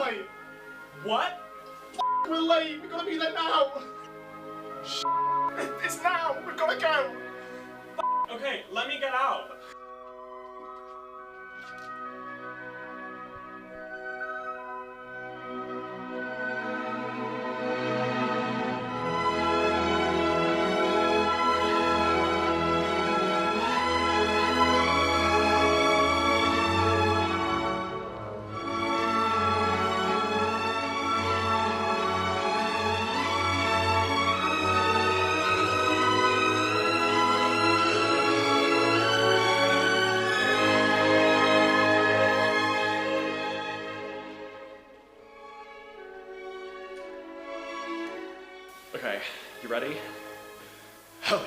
late. What? We're late. We've got to be there now. It's now. We've got to go. Okay, let me get out. Okay, you ready? Hell yeah.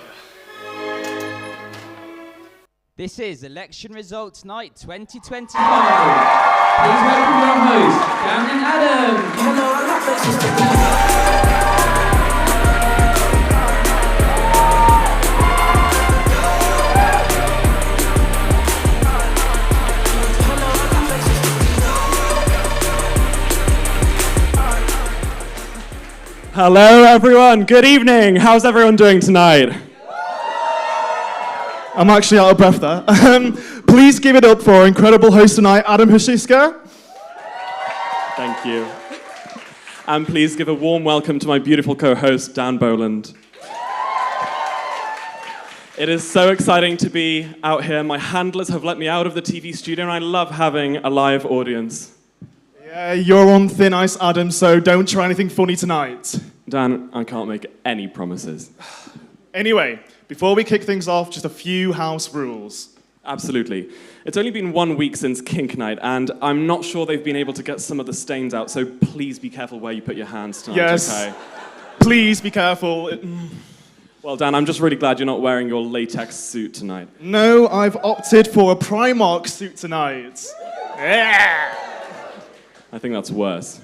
This is Election Results Night 2021. Please welcome your host, Dan and Adam. Hello everyone, good evening. How's everyone doing tonight? I'm actually out of breath there. Please give it up for our incredible host tonight, Adam Husicka. Thank you. And please give a warm welcome to my beautiful co-host, Dan Boland. It is so exciting to be out here. My handlers have let me out of the TV studio and I love having a live audience. Yeah, you're on thin ice, Adam, so don't try anything funny tonight. Dan, I can't make any promises. Anyway, before we kick things off, just a few house rules. Absolutely. It's only been 1 week since Kink Night, and I'm not sure they've been able to get some of the stains out, so please be careful where you put your hands tonight, Yes. okay? Please be careful. Well, Dan, I'm just really glad you're not wearing your latex suit tonight. No, I've opted for a Primark suit tonight. Yeah. I think that's worse.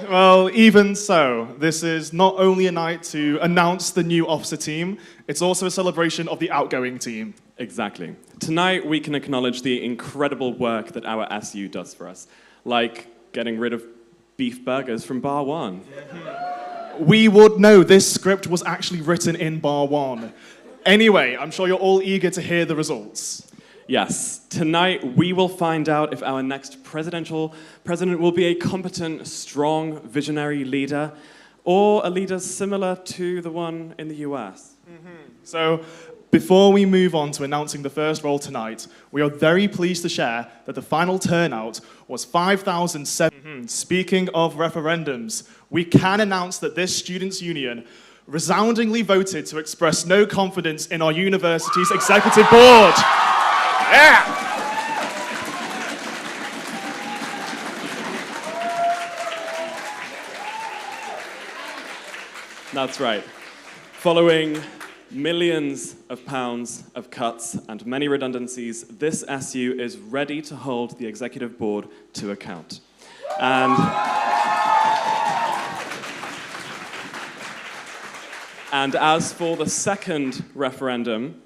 Well, even so, this is not only a night to announce the new officer team, it's also a celebration of the Outgoing team. Exactly. Tonight, we can acknowledge the incredible work that our SU does for us, like getting rid of beef burgers from Bar 1. We would know this script was actually written in Bar 1. Anyway, I'm sure you're all eager to hear the results. Yes, tonight we will find out if our next president will be a competent, strong, visionary leader, or a leader similar to the one in the US. So, before we move on to announcing the first role tonight, we are very pleased to share that the final turnout was 5,007. Speaking of referendums, we can announce that this students' union resoundingly voted to express no confidence in our university's executive board. Yeah! That's right. Following millions of pounds of cuts and many redundancies, this SU is ready to hold the executive board to account. And as for the second referendum,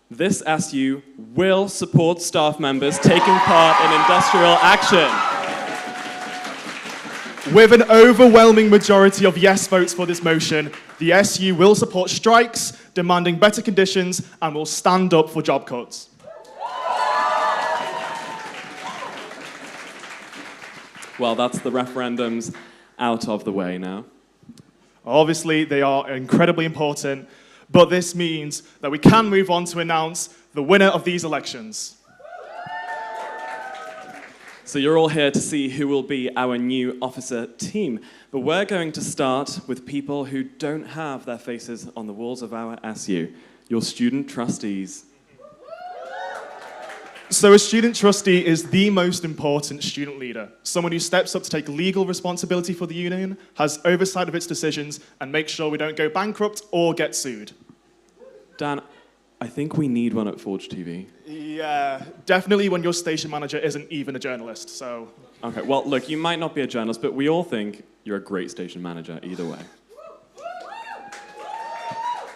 this SU will support staff members taking part in industrial action. With an overwhelming majority of yes votes for this motion, the SU will support strikes, demanding better conditions, and will stand up for job cuts. Well, that's the referendums out of the way now. Obviously, they are incredibly important, but this means that we can move on to announce the winner of these elections. So you're all here to see who will be our new officer team. But we're going to start with people who don't have their faces on the walls of our SU, your student trustees. So a student trustee is the most important student leader, someone who steps up to take legal responsibility for the union, has oversight of its decisions, and makes sure we don't go bankrupt or get sued. Dan, I think we need one at Forge TV. Yeah, definitely when your station manager isn't even a journalist, so... Okay, well, look, you might not be a journalist, but we all think you're a great station manager either way.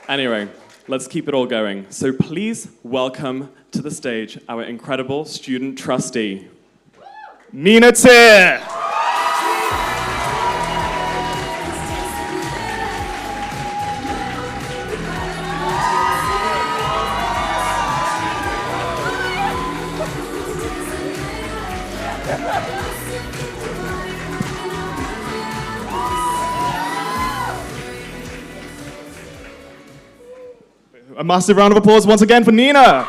Anyway, let's keep it all going. So please welcome to the stage our incredible student trustee, Nina Tier! A massive round of applause once again for Nina.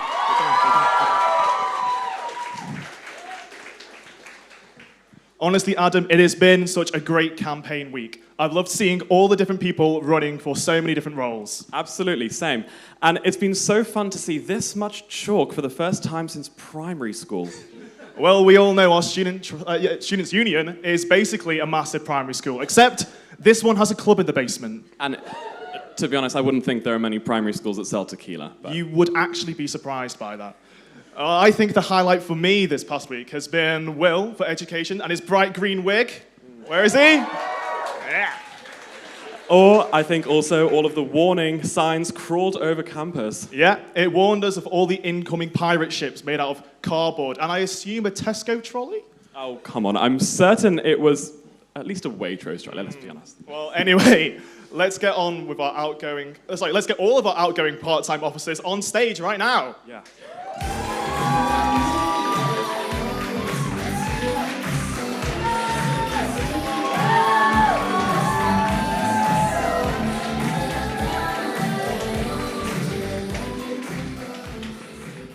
Honestly, Adam, it has been such a great campaign week. I've loved seeing all the different people running for so many different roles. Absolutely, same. And it's been so fun to see this much chalk for the first time since primary school. Well, we all know our Students' Union is basically a massive primary school, except this one has a club in the basement. And to be honest, I wouldn't think there are many primary schools that sell tequila. But. You would actually be surprised by that. I think the highlight for me this past week has been Will for education and his bright green wig. Where is he? Yeah. Or I think also all of the warning signs crawled over campus. Yeah, it warned us of all the incoming pirate ships made out of cardboard, and I assume a Tesco trolley? Oh, come on. I'm certain it was at least a Waitrose trolley, let's be honest. Well, anyway, let's get on with our outgoing... let's get all of our outgoing part-time officers on stage right now. Yeah.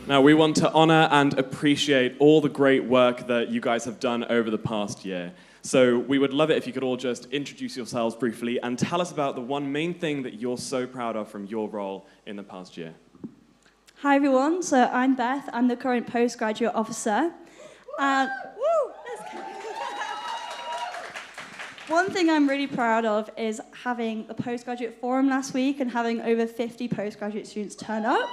Now, we want to honor and appreciate all the great work that you guys have done over the past year. So we would love it if you could all just introduce yourselves briefly and tell us about the one main thing that you're so proud of from your role in the past year. Hi everyone, so I'm Beth, I'm the current postgraduate officer. And one thing I'm really proud of is having the postgraduate forum last week and having over 50 postgraduate students turn up,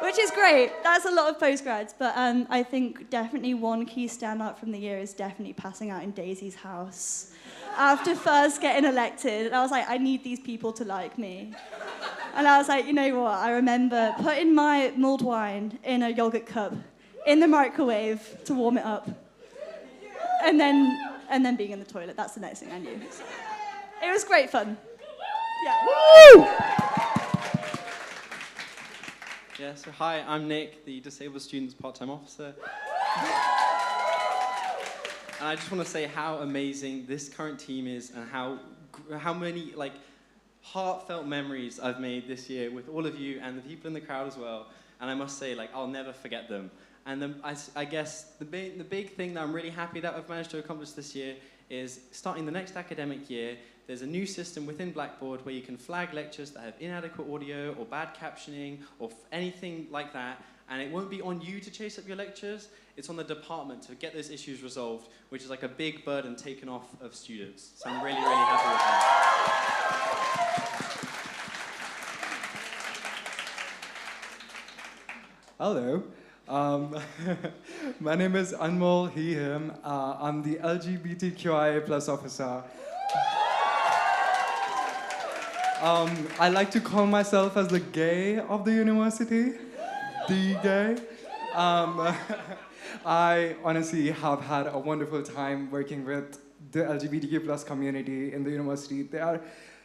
which is great. That's a lot of postgrads, but I think definitely one key standout from the year is definitely passing out in Daisy's house after first getting elected. And I was like, I need these people to like me. And I was like, you know what? I remember putting my mulled wine in a yogurt cup in the microwave to warm it up, and then being in the toilet. That's the next thing I knew. It was great fun. Yeah. Woo! Yeah, so hi, I'm Nick, the Disabled Students Part-Time Officer. And I just want to say how amazing this current team is and how many heartfelt memories I've made this year with all of you and the people in the crowd as well. And I must say, I'll never forget them. And I guess the big thing that I'm really happy that I've managed to accomplish this year is starting the next academic year, there's a new system within Blackboard where you can flag lectures that have inadequate audio or bad captioning or anything like that, and it won't be on you to chase up your lectures, it's on the department to get those issues resolved, which is like a big burden taken off of students. So I'm really, really happy with that. Hello. My name is Anmol, he, him. I'm the LGBTQIA plus officer. I like to call myself as the gay of the university, the gay. I honestly have had a wonderful time working with the LGBTQ plus community in the university. They are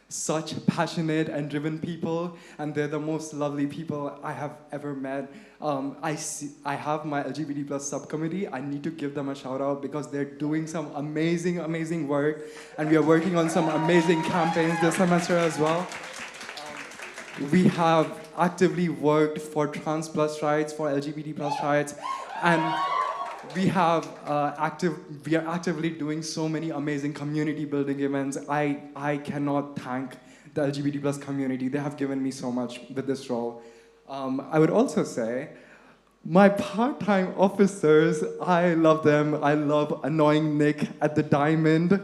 such passionate and driven people, and they're the most lovely people I have ever met. I have my LGBT plus subcommittee. I need to give them a shout out because they're doing some amazing, amazing work, and we are working on some amazing campaigns this semester as well. We have actively worked for trans plus rights, for LGBT plus rights, and we are actively doing so many amazing community building events. I cannot thank the LGBT plus community. They have given me so much with this role. I would also say, my part-time officers, I love them. I love annoying Nick at the Diamond,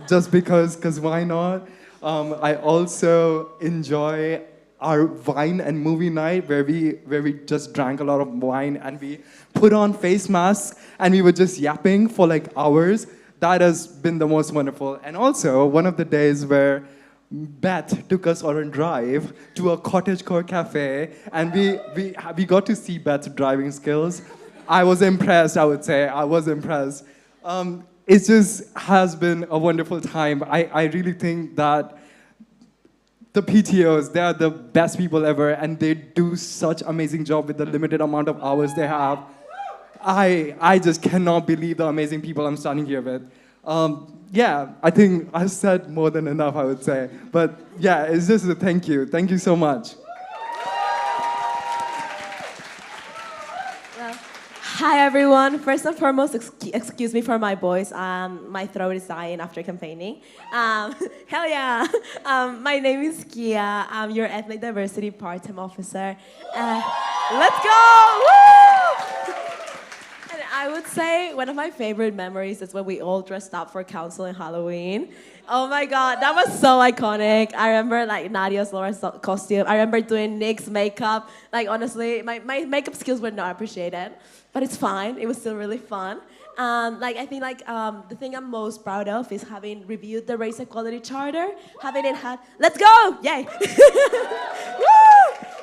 just because why not? I also enjoy our wine and movie night where we just drank a lot of wine and we put on face masks and we were just yapping for hours. That has been the most wonderful. And also one of the days where Beth took us on a drive to a cottagecore cafe and we got to see Beth's driving skills. I was impressed, I would say. I was impressed. It just has been a wonderful time. I really think that the PTOs, they are the best people ever, and they do such amazing job with the limited amount of hours they have. I just cannot believe the amazing people I'm standing here with. Yeah, I think I've said more than enough, I would say. But yeah, it's just a thank you. Thank you so much. Hi everyone. First and foremost, excuse me for my voice. My throat is dying after campaigning. Hell yeah. My name is Kia. I'm your ethnic diversity part-time officer. Let's go! Woo! And I would say one of my favorite memories is when we all dressed up for council in Halloween. Oh my God, that was so iconic. I remember like Nadia's Laura's costume. I remember doing Nick's makeup. Like honestly, my makeup skills were not appreciated, but it's fine. It was still really fun. I think the thing I'm most proud of is having reviewed the Race Equality Charter, having it had, let's go, yay! Woo!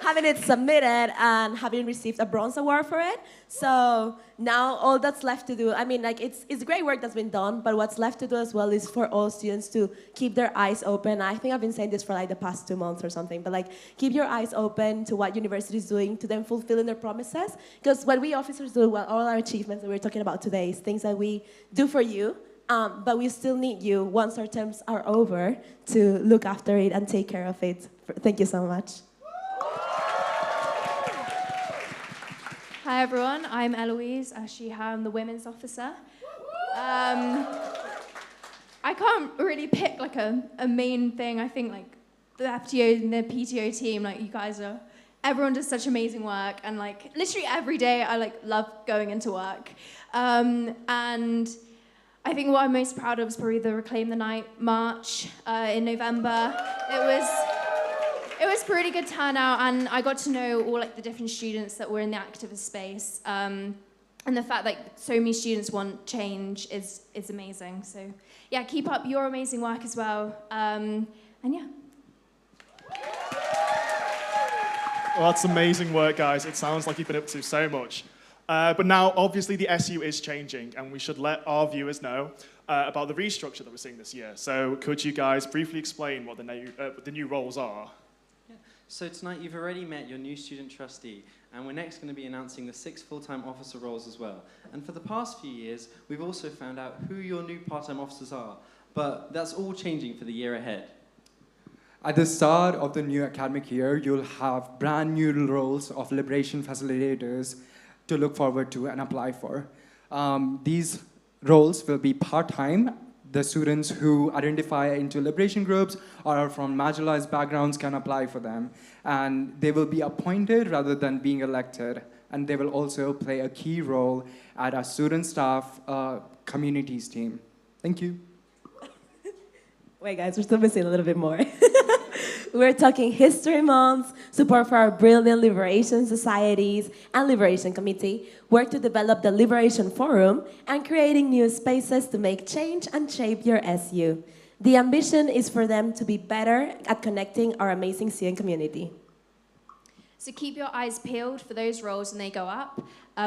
Having it submitted and having received a bronze award for it. So now all that's left to do, I mean, like it's great work that's been done, but what's left to do as well is for all students to keep their eyes open. I think I've been saying this for like the past 2 months or something, but like keep your eyes open to what university is doing, to them fulfilling their promises. Because what we officers do, well, all our achievements that we're talking about today is things that we do for you, but we still need you once our terms are over to look after it and take care of it. Thank you so much. Hi everyone, I'm Eloise Ashiha, I'm the women's officer. I can't really pick like a main thing. I think like the FTO and the PTO team, like you guys are, everyone does such amazing work, and like literally every day I like love going into work. And I think what I'm most proud of is probably the Reclaim the Night march in November. It was pretty good turnout, and I got to know all like the different students that were in the activist space. And the fact that so many students want change is amazing. So yeah, keep up your amazing work as well. And yeah. Well, that's amazing work, guys. It sounds like you've been up to so much. But now, obviously, the SU is changing, and we should let our viewers know about the restructure that we're seeing this year. So could you guys briefly explain what the new roles are? So tonight you've already met your new student trustee, and we're next going to be announcing the 6 full-time officer roles as well. And for the past few years, we've also found out who your new part-time officers are, but that's all changing for the year ahead. At the start of the new academic year, you'll have brand new roles of liberation facilitators to look forward to and apply for. These roles will be part-time. The students who identify into liberation groups or are from marginalized backgrounds can apply for them. And they will be appointed rather than being elected. And they will also play a key role at our student staff communities team. Thank you. Wait guys, we're still missing a little bit more. We're talking History Month, support for our brilliant liberation societies and liberation committee, work to develop the Liberation Forum, and creating new spaces to make change and shape your SU. The ambition is for them to be better at connecting our amazing student community. So keep your eyes peeled for those roles when they go up,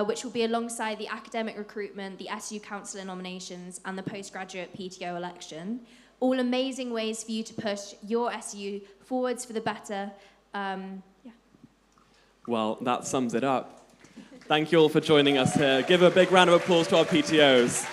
which will be alongside the academic recruitment, the SU councillor nominations, and the postgraduate PTO election. All amazing ways for you to push your SU forwards for the better. Yeah. Well, that sums it up. Thank you all for joining us here. Give a big round of applause to our PTOs.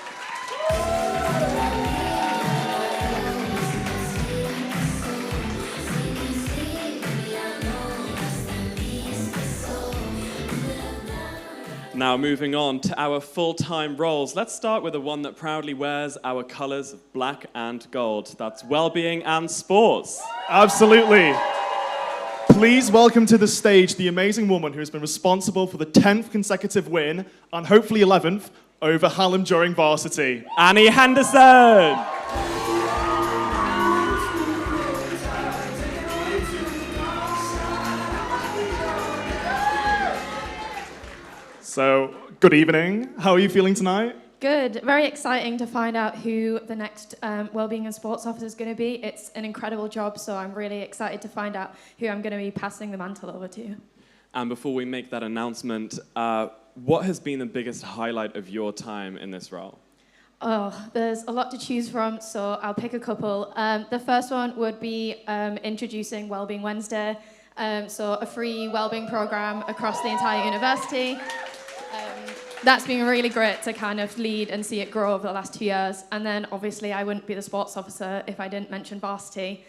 Now moving on to our full-time roles. Let's start with the one that proudly wears our colours of black and gold. That's Wellbeing and Sports. Absolutely. Please welcome to the stage the amazing woman who has been responsible for the 10th consecutive win, and hopefully 11th, over Hallam during varsity. Annie Henderson. So, good evening. How are you feeling tonight? Good. Very exciting to find out who the next Wellbeing and Sports Officer is going to be. It's an incredible job, so I'm really excited to find out who I'm going to be passing the mantle over to. And before we make that announcement, what has been the biggest highlight of your time in this role? Oh, there's a lot to choose from, so I'll pick a couple. The first one would be introducing Wellbeing Wednesday, so a free wellbeing program across the entire university. That's been really great to kind of lead and see it grow over the last 2 years. And then obviously I wouldn't be the sports officer if I didn't mention varsity.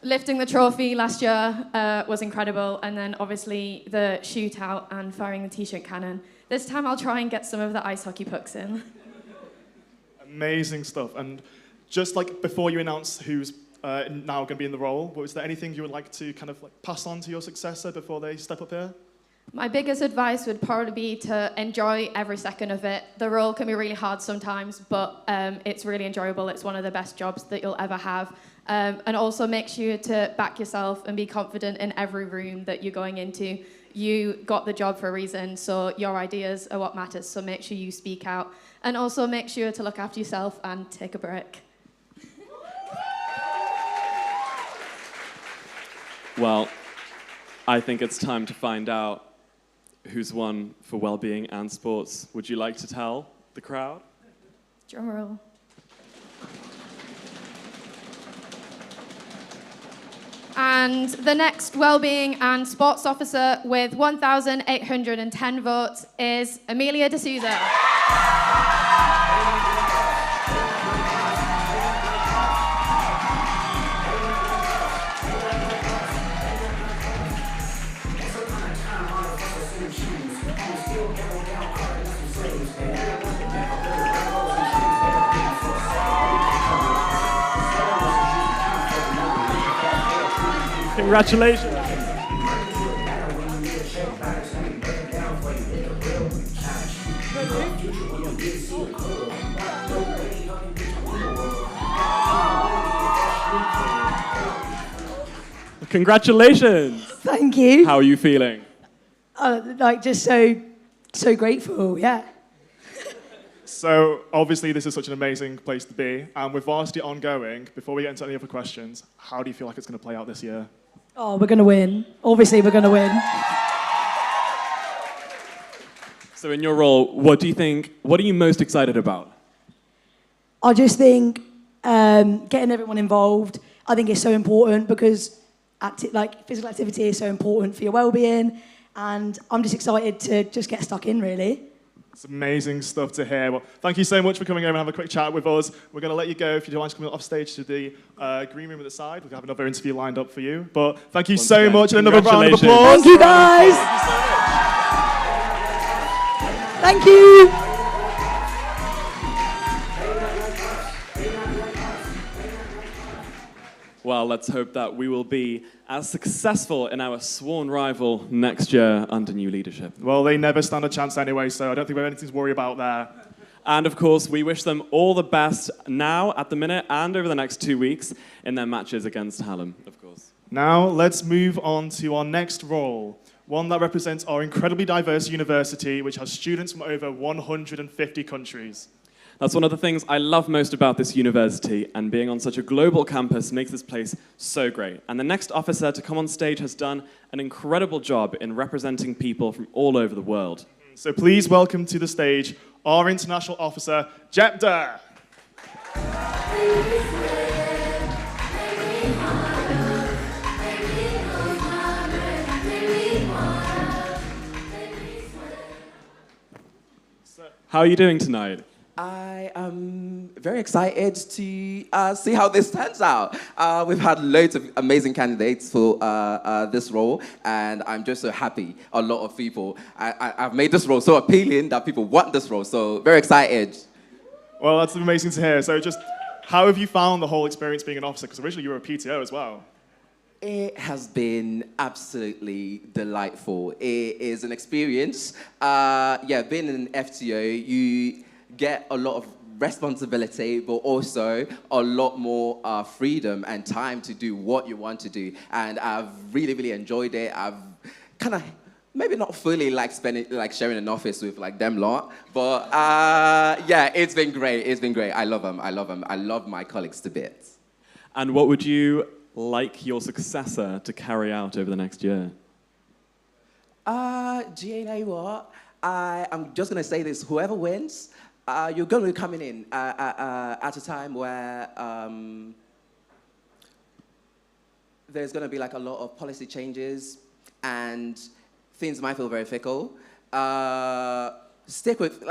Lifting the trophy last year was incredible. And then obviously the shootout and firing the t-shirt cannon This time I'll try and get some of the ice hockey pucks in. Amazing stuff. And just like before you announce who's now going to be in the role, was there anything you would like to kind of like pass on to your successor before they step up here? My biggest advice would probably be to enjoy every second of it. The role can be really hard sometimes, but it's really enjoyable. It's one of the best jobs that you'll ever have. And also make sure to back yourself and be confident in every room that you're going into. You got the job for a reason, so your ideas are what matters, so make sure you speak out. And also make sure to look after yourself and take a break. Well, I think it's time to find out who's won for Wellbeing and Sports. Would you like to tell the crowd? Drum roll. And the next Wellbeing and Sports Officer with 1,810 votes is Amelia D'Souza. Congratulations. Congratulations. Thank you. How are you feeling? Like just so grateful, yeah. So obviously this is such an amazing place to be, and with varsity ongoing, before we get into any other questions, how do you feel like it's going to play out this year? Oh, we're going to win. Obviously, we're going to win. So in your role, what are you most excited about? I just think getting everyone involved, I think is so important because physical activity is so important for your well-being, and I'm just excited to just get stuck in, really. It's amazing stuff to hear. Well, thank you so much for coming over and have a quick chat with us. We're going to let you go if you don't mind coming off stage to the green room at the side. We'll have another interview lined up for you. But thank you so much, and another round of applause. Thank you, guys. Thank you. Well, let's hope that we will be as successful in our sworn rival next year under new leadership. Well, they never stand a chance anyway, so I don't think we have anything to worry about there. And of course, we wish them all the best now, at the minute, and over the next 2 weeks in their matches against Hallam, of course. Now, let's move on to our next role, one that represents our incredibly diverse university, which has students from over 150 countries. That's one of the things I love most about this university, and being on such a global campus makes this place so great. And the next officer to come on stage has done an incredible job in representing people from all over the world. So please welcome to the stage our international officer, Jepda. How are you doing tonight? I am very excited to see how this turns out. We've had loads of amazing candidates for this role, and I'm just so happy a lot of people. I've made this role so appealing that people want this role, so very excited. Well, that's amazing to hear. So just, how have you found the whole experience being an officer? Because originally you were a PTO as well. It has been absolutely delightful. It is an experience. Being in an FTO, you get a lot of responsibility, but also a lot more freedom and time to do what you want to do. And I've really, really enjoyed it. I've kind of, maybe not fully sharing an office with them lot, but it's been great. It's been great. I love them. I love them. I love my colleagues to bits. And what would you like your successor to carry out over the next year? Do you know what? I'm just going to say this. Whoever wins, you're going to be coming in at a time where there's going to be a lot of policy changes and things might feel very fickle. Stick with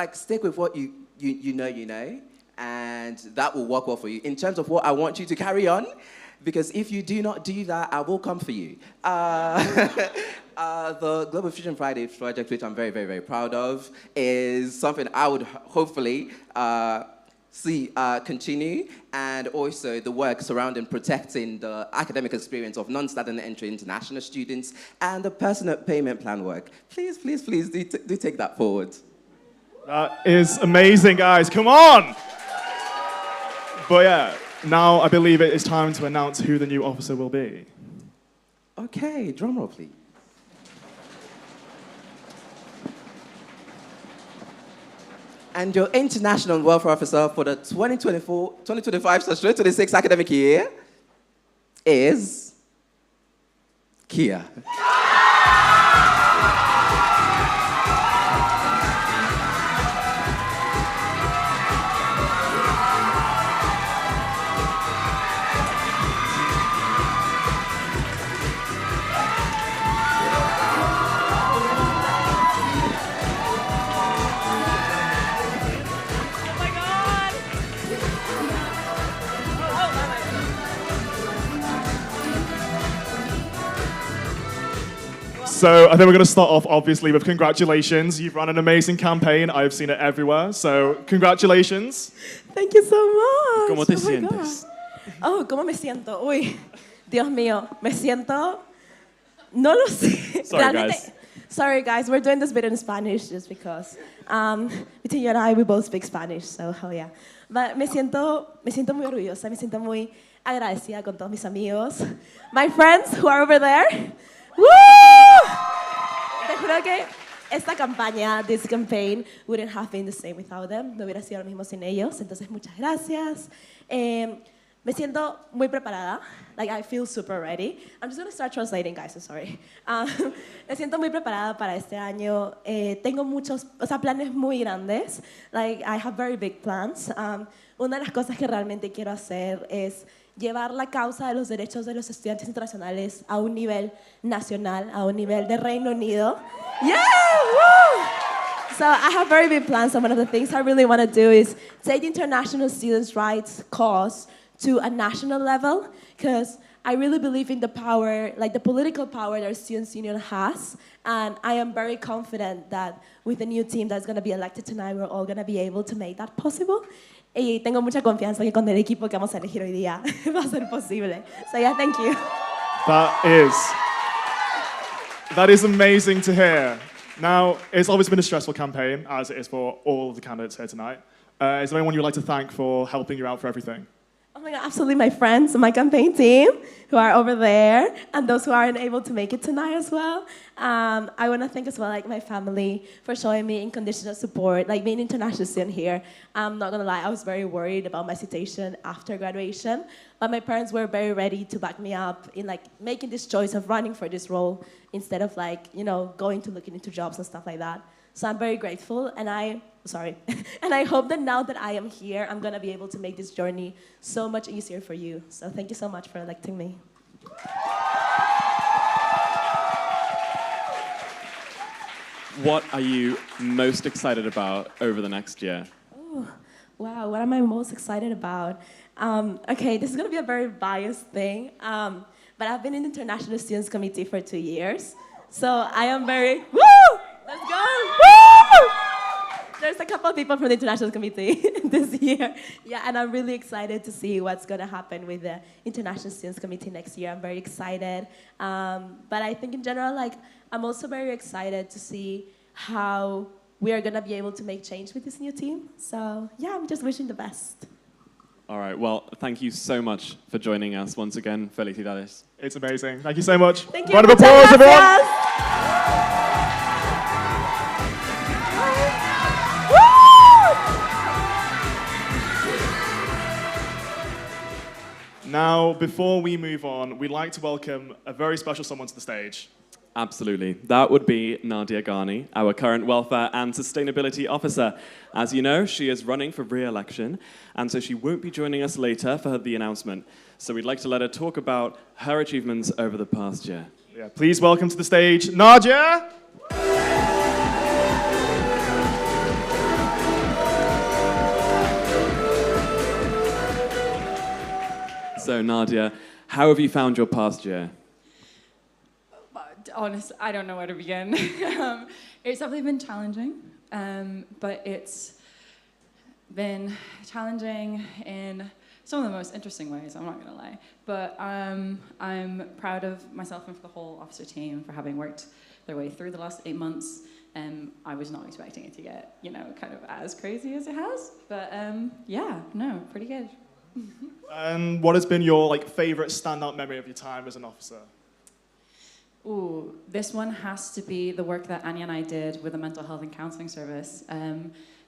what you know, and that will work well for you. In terms of what I want you to carry on, because if you do not do that, I will come for you. The Global Fusion Friday project, which I'm very, very, very proud of, is something I would hopefully see continue, and also the work surrounding protecting the academic experience of non-student entry international students and the personal payment plan work. Please, please, please do take that forward. That is amazing, guys. Come on! But yeah, now I believe it is time to announce who the new officer will be. Okay, drum roll, please. And your International Welfare Officer for the 2025/2026 academic year is Kia. So I think we're going to start off, obviously, with congratulations. You've run an amazing campaign. I've seen it everywhere. So congratulations. Thank you so much. ¿Cómo te Oh my sientes? God. Oh, ¿cómo me siento? Uy, Dios mío, me siento... No lo sé. Sorry, guys. Sorry, guys. We're doing this bit in Spanish just because between you and I, we both speak Spanish, so hell yeah. But me siento muy orgullosa, me siento muy agradecida con todos mis amigos. My friends who are over there. Woo! Te juro que esta campaña, this campaign, wouldn't have been the same without them. No hubiera sido lo mismo sin ellos. Entonces, muchas gracias. Me siento muy preparada. Like, I feel super ready. I'm just going to start translating, guys. I'm sorry. Me siento muy preparada para este año. Tengo muchos, planes muy grandes. Like, I have very big plans. Una de las cosas que realmente quiero hacer es llevar la causa de los derechos de los estudiantes internacionales a un nivel nacional, a un nivel de Reino Unido. Yeah! Woo! So I have very big plans, and one of the things I really want to do is take the international students' rights cause to a national level, because I really believe in the power, like the political power that our Students' Union has, and I am very confident that with the new team that's going to be elected tonight, we're all going to be able to make that possible. Y tengo mucha confianza que con el equipo que vamos a elegir hoy día va a ser posible. So yeah, thank you. That is amazing to hear. Now, it's obviously been a stressful campaign, as it is for all of the candidates here tonight. Is there anyone you'd like to thank for helping you out for everything? Oh my God, absolutely my friends and my campaign team who are over there, and those who aren't able to make it tonight as well. I want to thank as well like my family for showing me unconditional support. Like being an international student here, I'm not gonna lie, I was very worried about my situation after graduation, but my parents were very ready to back me up in like making this choice of running for this role instead of like, you know, going to looking into jobs and stuff like that. So I'm very grateful, and I hope that now that I am here, I'm gonna be able to make this journey so much easier for you. So thank you so much for electing me. What are you most excited about over the next year? Oh, wow, what am I most excited about? Okay, this is gonna be a very biased thing, but I've been in the International Students Committee for 2 years. So I am very, woo! Let's go! Woo! There's a couple of people from the International Committee this year. Yeah, and I'm really excited to see what's going to happen with the International Students Committee next year. I'm very excited. But I think in general, like, I'm also very excited to see how we are going to be able to make change with this new team. So, yeah, I'm just wishing the best. All right, well, thank you so much for joining us once again. Felicidades. It's amazing. Thank you so much. Thank you. Round of applause, everyone. Now, before we move on, we'd like to welcome a very special someone to the stage. Absolutely. That would be Nadia Ghani, our current Welfare and Sustainability Officer. As you know, she is running for re-election, and so she won't be joining us later for the announcement. So we'd like to let her talk about her achievements over the past year. Yeah, please welcome to the stage, Nadia! So Nadia, how have you found your past year? honestly, I don't know where to begin. It's definitely been challenging, but it's been challenging in some of the most interesting ways, I'm not going to lie. But I'm proud of myself and for the whole officer team for having worked their way through the last 8 months. I was not expecting it to get, kind of as crazy as it has. But yeah, no, pretty good. And what has been your favourite standout memory of your time as an officer? Ooh, this one has to be the work that Anya and I did with the mental health and counselling service.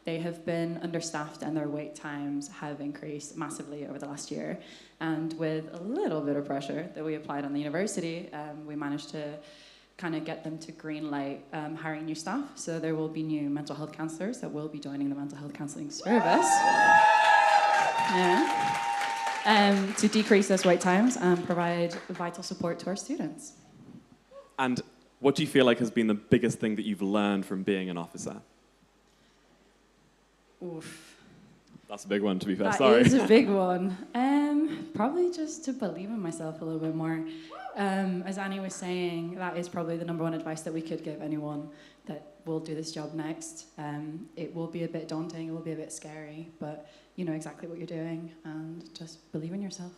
They have been understaffed and their wait times have increased massively over the last year. And with a little bit of pressure that we applied on the university, we managed to kind of get them to green light hiring new staff. So there will be new mental health counsellors that will be joining the mental health counselling service. Yeah. To decrease those wait times and provide vital support to our students. And what do you feel like has been the biggest thing that you've learned from being an officer? Oof. That's a big one, to be fair. That is a big one. Probably just to believe in myself a little bit more. As Annie was saying, that is probably the number one advice that we could give anyone that will do this job next. It will be a bit daunting, it will be a bit scary, but you know exactly what you're doing, and just believe in yourself.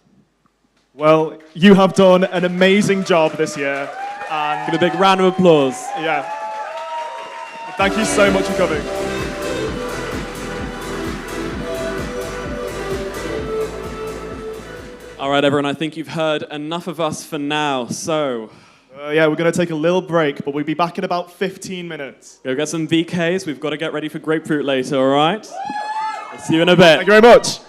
Well, you have done an amazing job this year. And give a big round of applause. Yeah. Thank you so much for coming. All right, everyone, I think you've heard enough of us for now, so... yeah, we're going to take a little break, but we'll be back in about 15 minutes. Go get some VKs. We've got to get ready for grapefruit later, all right? I'll see you in a bit. Thank you very much.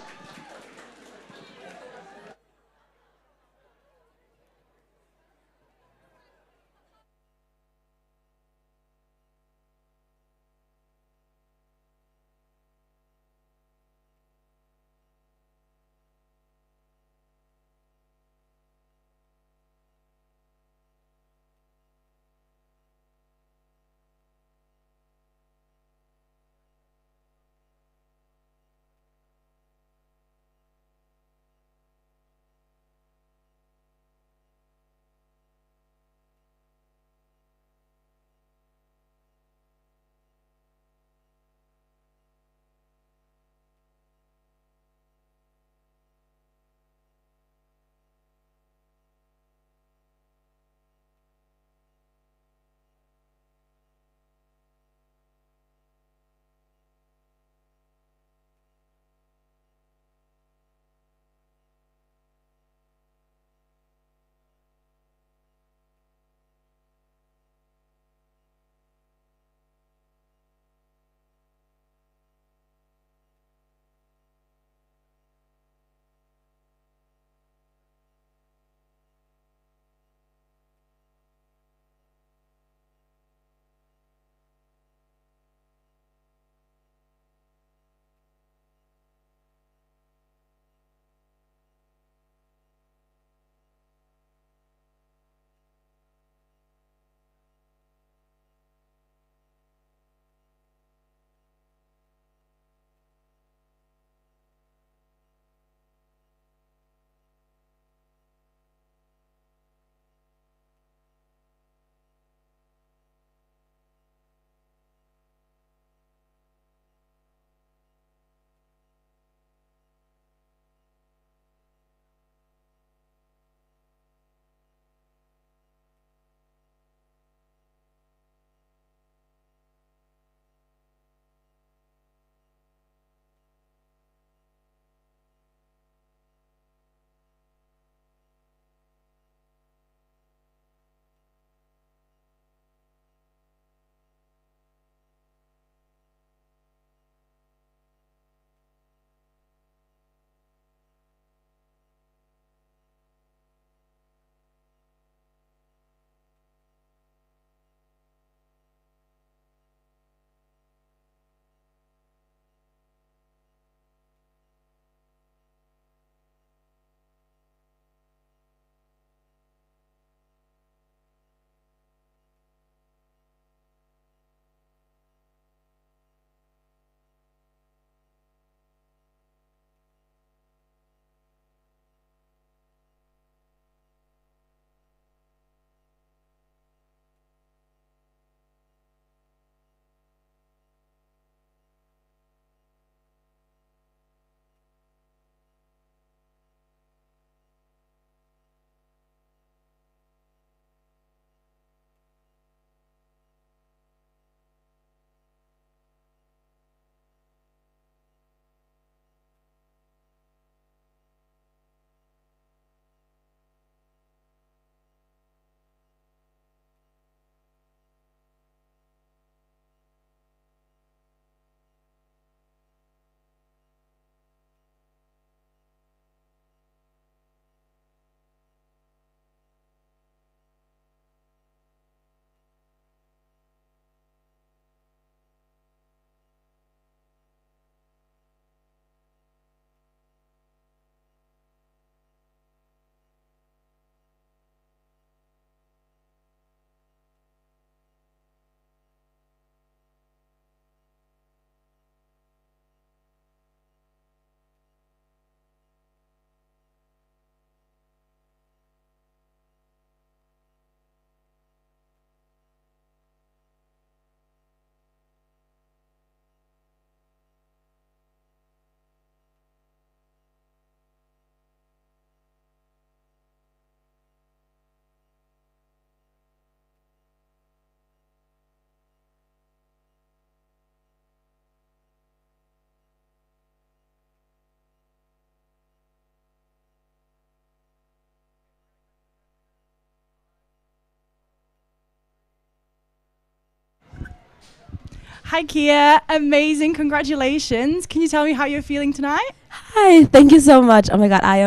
Hi, Kia. Amazing. Congratulations. Can you tell me how you're feeling tonight? Hi, thank you so much. Oh my god, I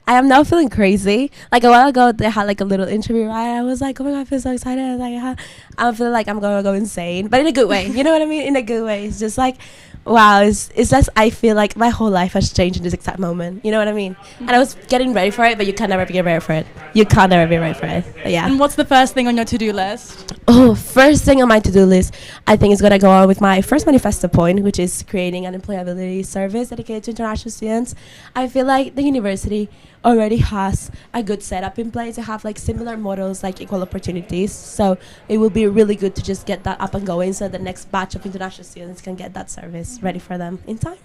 am now feeling crazy. Like a while ago, they had like a little interview, right? I was like, oh my god, I feel so excited. I was like, I'm feeling like I'm gonna go insane, but in a good way. You know what I mean? In a good way. It's just like, wow, it's just, I feel like my whole life has changed in this exact moment. You know what I mean? And I was getting ready for it, but you can never get ready for it. You can never be ready for it. But yeah. And what's the first thing on your to-do list? Oh, first thing on my to-do list, I think is going to go on with my first manifesto point, which is creating an employability service dedicated to international students. I feel like the university already has a good setup in place to have like similar models like equal opportunities. So it will be really good to just get that up and going so the next batch of international students can get that service ready for them in time.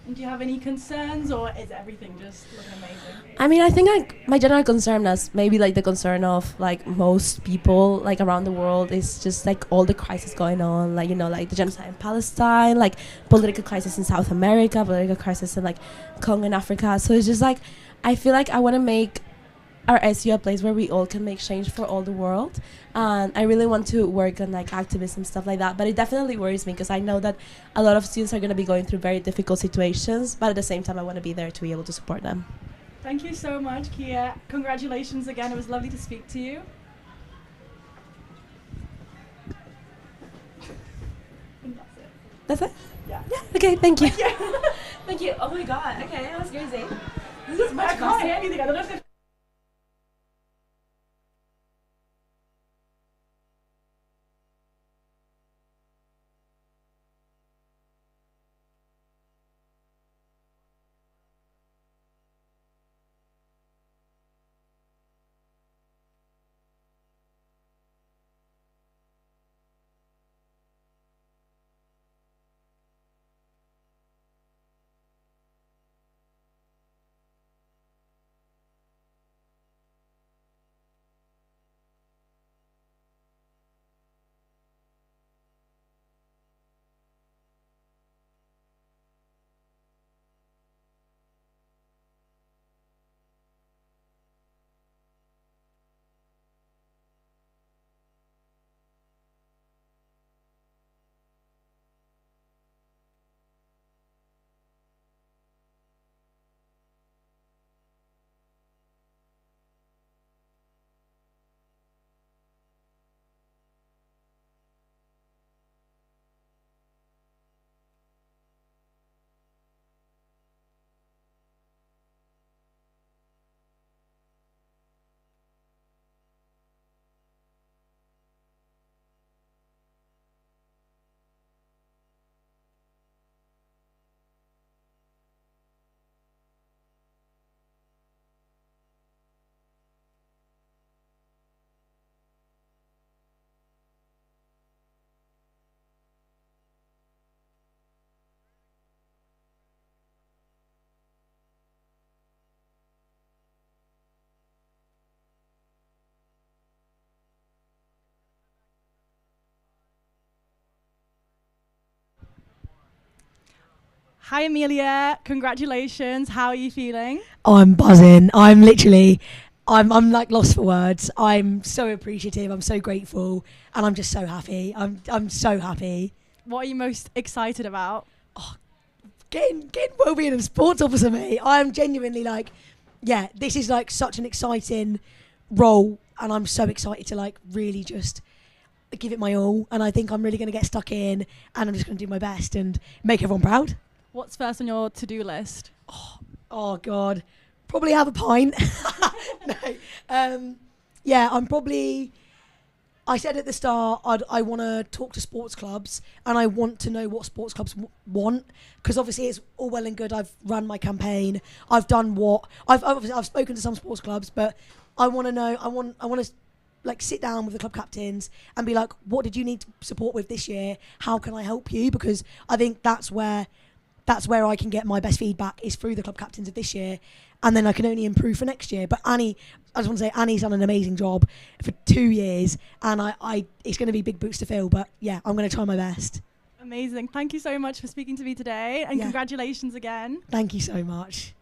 And do you have any concerns, or is everything just looking amazing? I mean, I think like my general concern, as maybe like the concern of like most people like around the world, is just like all the crisis going on, like, you know, like the genocide in Palestine, like political crisis in South America, political crisis in like Congo and Africa. So it's just like, I feel like I want to make our SU a place where we all can make change for all the world. And I really want to work on like activism, stuff like that. But it definitely worries me because I know that a lot of students are going to be going through very difficult situations. But at the same time, I want to be there to be able to support them. Thank you so much, Kia. Congratulations again. It was lovely to speak to you. That's it? Yeah. Okay, thank you. Thank you. Thank you. Oh my god. Okay, that was crazy. This is I much can't hear anything. I don't know if Hi, Amelia. Congratulations. How are you feeling? I'm buzzing. I'm like lost for words. I'm so appreciative. I'm so grateful, and I'm just so happy. I'm so happy. What are you most excited about? Getting Wellbeing and Sports Officer, mate. I'm genuinely like, yeah, this is like such an exciting role, and I'm so excited to like really just give it my all. And I think I'm really going to get stuck in, and I'm just going to do my best and make everyone proud. What's first on your to-do list? Oh God, probably have a pint. No, yeah, I said at the start I want to talk to sports clubs, and I want to know what sports clubs want, because obviously it's all well and good. I've run my campaign. I've done what I've spoken to some sports clubs, but I want to know. I want to like sit down with the club captains and be like, what did you need support with this year? How can I help you? Because I think that's where I can get my best feedback, is through the club captains of this year, and then I can only improve for next year. But Annie, I just want to say Annie's done an amazing job for 2 years, and I it's going to be big boots to fill, but yeah, I'm going to try my best. Amazing. Thank you so much for speaking to me today, and congratulations again. Thank you so much.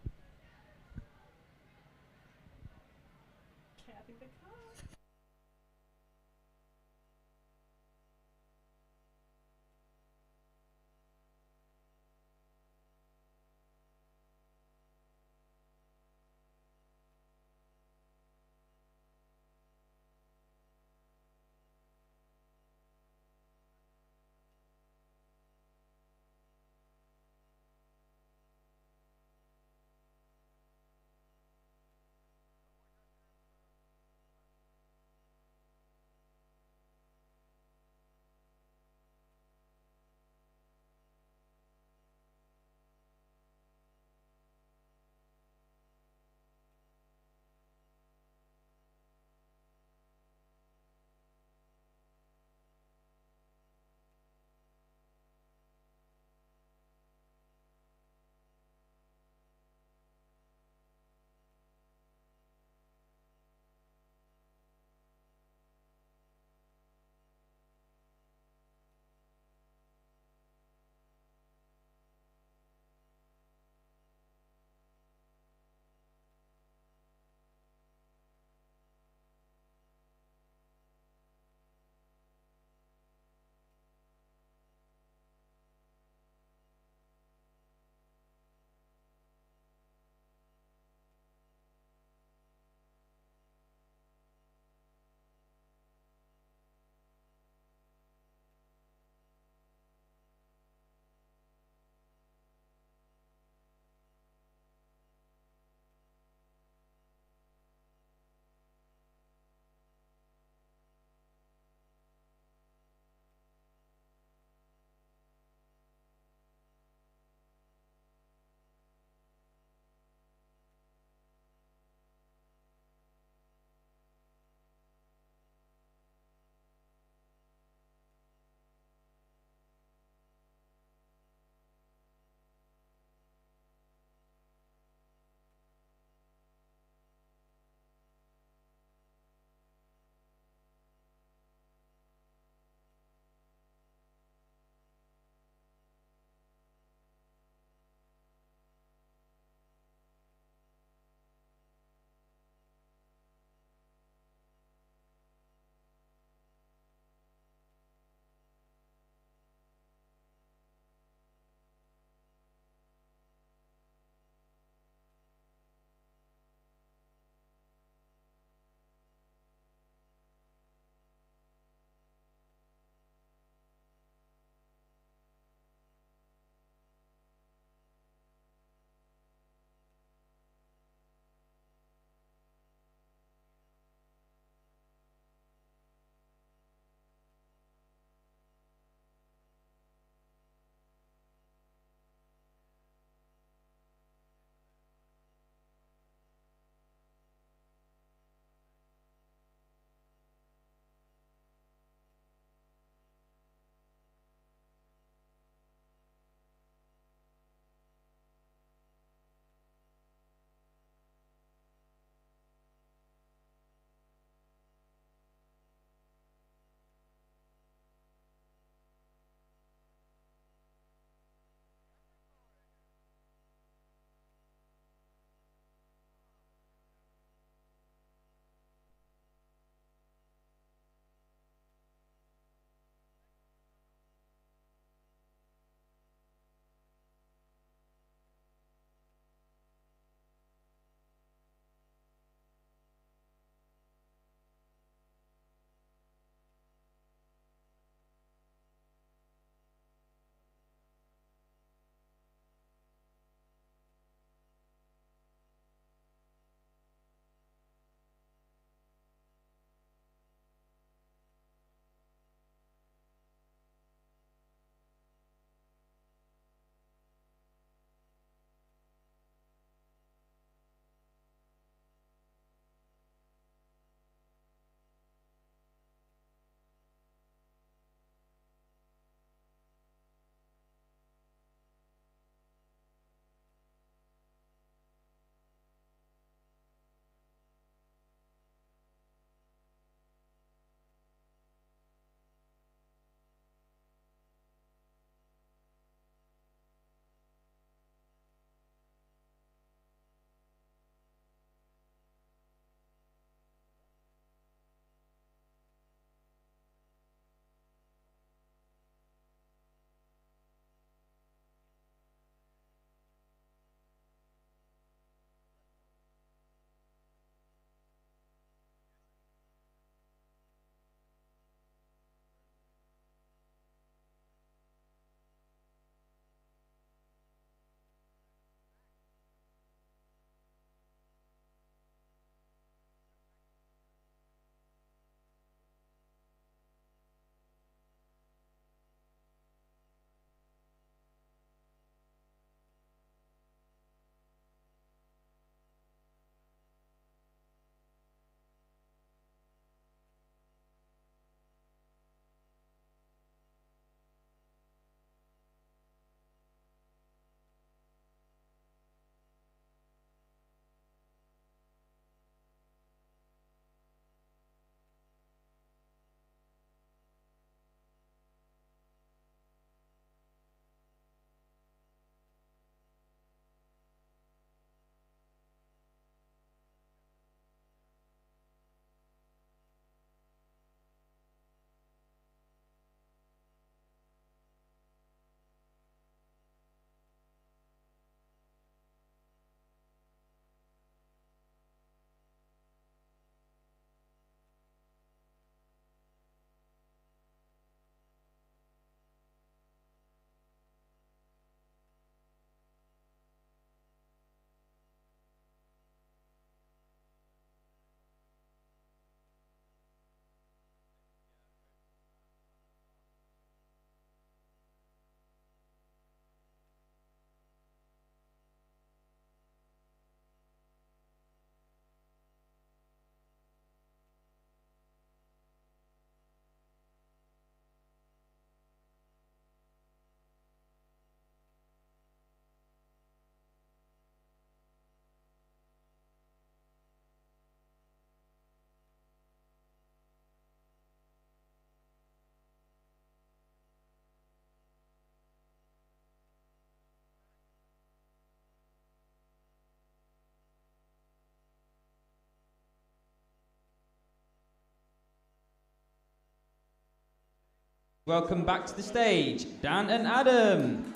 Welcome back to the stage, Dan and Adam.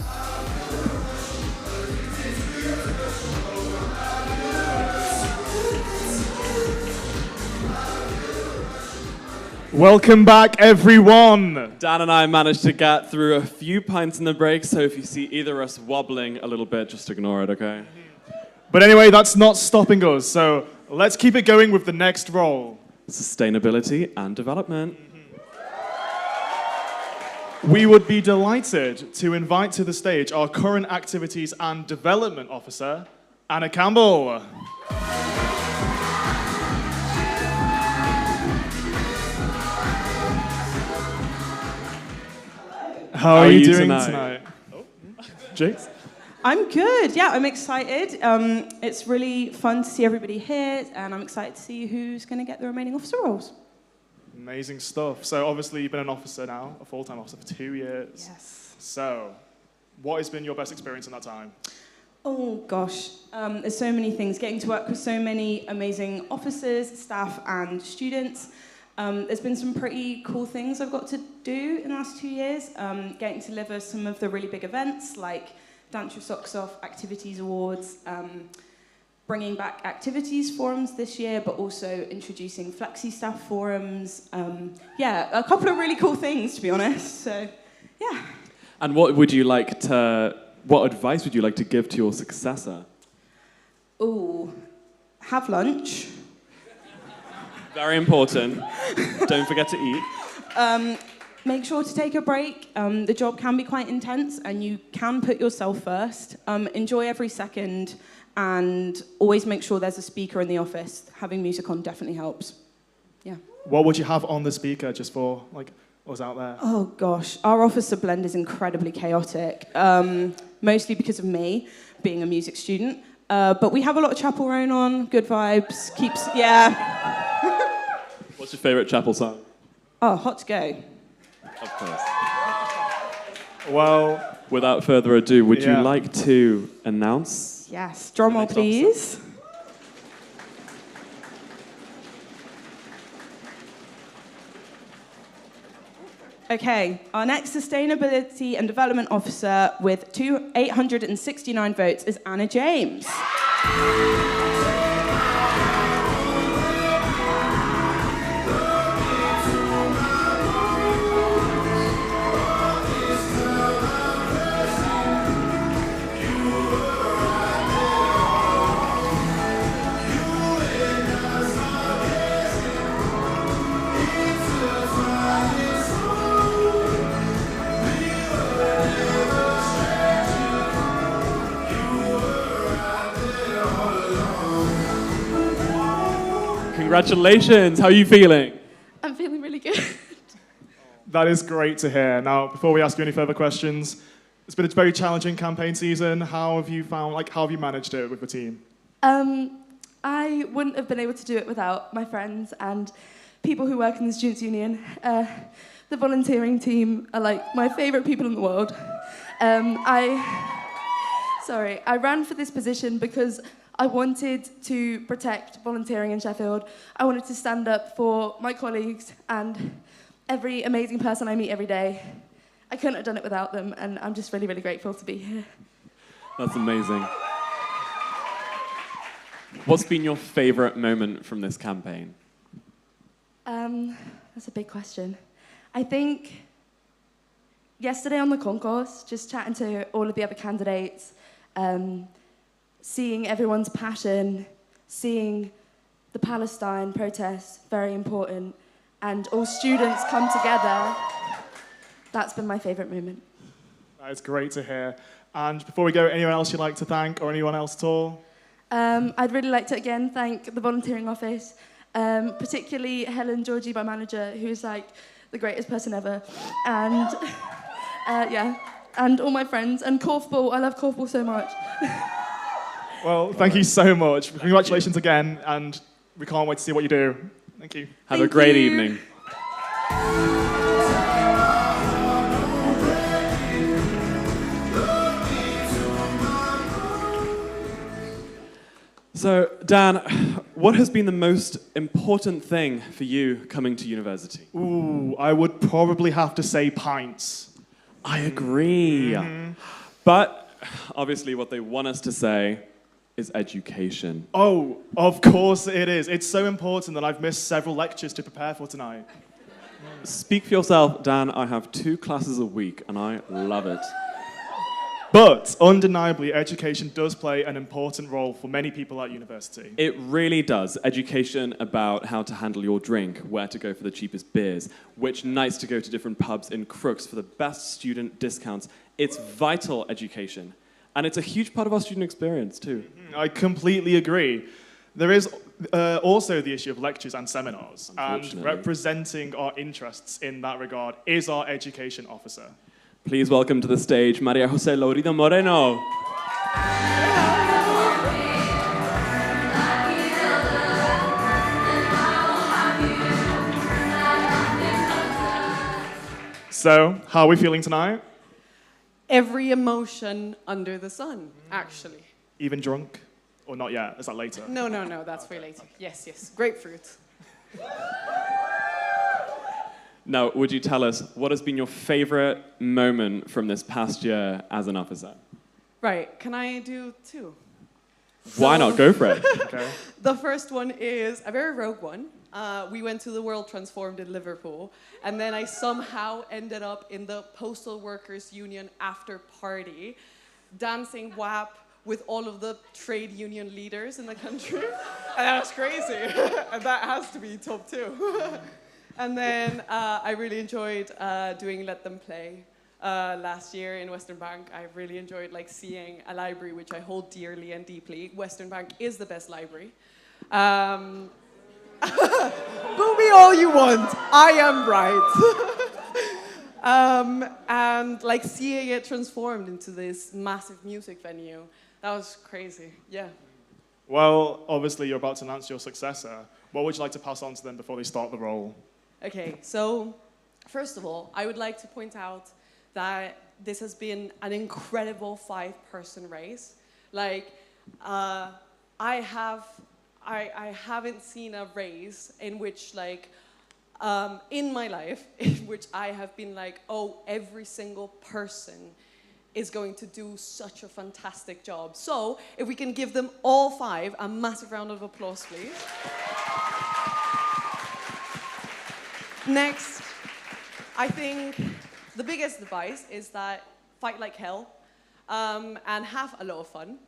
Welcome back, everyone. Dan and I managed to get through a few pints in the break, so if you see either of us wobbling a little bit, just ignore it, okay? But anyway, that's not stopping us, so let's keep it going with the next role. Sustainability and development. We would be delighted to invite to the stage our current activities and development officer, Anna Campbell. How are you doing tonight? Oh, Jace? I'm good. Yeah, I'm excited. It's really fun to see everybody here, and I'm excited to see who's going to get the remaining officer roles. Amazing stuff. So obviously you've been an officer now, a full-time officer for 2 years. Yes. So, what has been your best experience in that time? Oh gosh, there's so many things. Getting to work with so many amazing officers, staff, and students. There's been some pretty cool things I've got to do in the last 2 years. Getting to deliver some of the really big events like Dance Your Socks Off, Activities Awards, bringing back activities forums this year, but also introducing flexi staff forums. Yeah, a couple of really cool things, to be honest. So, yeah. And what advice would you like to give to your successor? Ooh, have lunch. Very important. Don't forget to eat. Make sure to take a break. The job can be quite intense, and you can put yourself first. Enjoy every second, and always make sure there's a speaker in the office. Having music on definitely helps. Yeah. What would you have on the speaker just for like us out there? Oh gosh, our officer blend is incredibly chaotic, mostly because of me being a music student. But we have a lot of Chapel Roan on, good vibes, yeah. What's your favourite chapel song? Oh, Hot to Go. Of course. Well, without further ado, would you like to announce? Yes, drum roll, please. Okay, our next Sustainability and Development Officer with 869 votes is Anna James. Congratulations, how are you feeling? I'm feeling really good. That is great to hear. Now, before we ask you any further questions, it's been a very challenging campaign season. How have you managed it with the team? I wouldn't have been able to do it without my friends and people who work in the Students' Union. The volunteering team are like my favourite people in the world. I ran for this position because I wanted to protect volunteering in Sheffield. I wanted to stand up for my colleagues and every amazing person I meet every day. I couldn't have done it without them, and I'm just really, really grateful to be here. That's amazing. What's been your favourite moment from this campaign? That's a big question. I think yesterday on the concourse, just chatting to all of the other candidates, seeing everyone's passion, seeing the Palestine protests, very important, and all students come together. That's been my favourite moment. That is great to hear. And before we go, anyone else you'd like to thank, or anyone else at all? I'd really like to again thank the volunteering office, particularly Helen Georgie, my manager, who's like the greatest person ever, and and all my friends, and Korfball. I love Korfball so much. Well, thank you so much. Congratulations again, and we can't wait to see what you do. Thank you. Have a great evening. So, Dan, what has been the most important thing for you coming to university? Ooh, I would probably have to say pints. I agree. But obviously what they want us to say is education. Oh, of course it is. It's so important that I've missed several lectures to prepare for tonight. Speak for yourself, Dan. I have 2 classes a week, and I love it. But undeniably, education does play an important role for many people at university. It really does. Education about how to handle your drink, where to go for the cheapest beers, which nights to go to different pubs in Crooks for the best student discounts. It's vital education. And it's a huge part of our student experience, too. I completely agree. There is also the issue of lectures and seminars. And representing our interests in that regard is our education officer. Please welcome to the stage Maria Jose Laurido Moreno. So, how are we feeling tonight? Every emotion under the sun, actually. Even drunk? Or not yet? Is that later? No, that's for later. Yes, grapefruit. Now, would you tell us what has been your favorite moment from this past year as an officer? Right, can I do 2? Why not? Go for it. Okay. The first one is a very rogue one. We went to the World Transformed in Liverpool, and then I somehow ended up in the Postal Workers Union after party, dancing WAP with all of the trade union leaders in the country. And that was crazy. And that has to be top 2. And then I really enjoyed doing Let Them Play last year in Western Bank. I really enjoyed seeing a library which I hold dearly and deeply. Western Bank is the best library. Boo me all you want. I am right. And seeing it transformed into this massive music venue, that was crazy. Yeah. Well, obviously you're about to announce your successor. What would you like to pass on to them before they start the role? Okay, so first of all, I would like to point out that this has been an incredible 5-person race. I haven't seen a race in which in my life, in which I have been oh, every single person is going to do such a fantastic job. So if we can give them all 5 a massive round of applause, please. Next, I think the biggest advice is that fight like hell and have a lot of fun.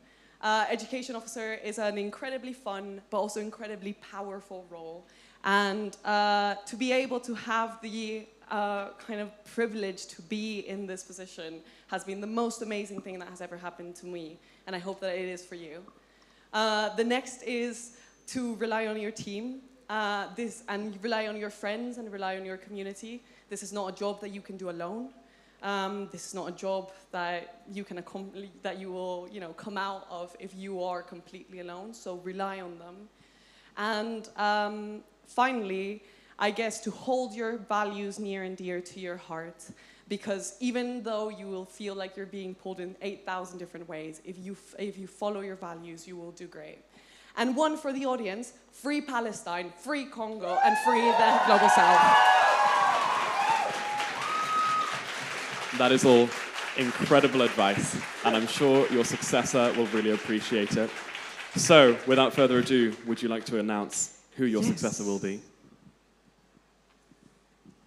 Education officer is an incredibly fun but also incredibly powerful role. And to be able to have the kind of privilege to be in this position has been the most amazing thing that has ever happened to me. And I hope that it is for you. The next is to rely on your team. And rely on your friends and rely on your community. This is not a job that you can do alone. This is not a job that you can that you will, come out of if you are completely alone. So rely on them. And finally, I guess to hold your values near and dear to your heart, because even though you will feel like you're being pulled in 8,000 different ways, if you follow your values, you will do great. And one for the audience: free Palestine, free Congo, and free the Global South. That is all incredible advice, and I'm sure your successor will really appreciate it. So, without further ado, would you like to announce who your successor will be?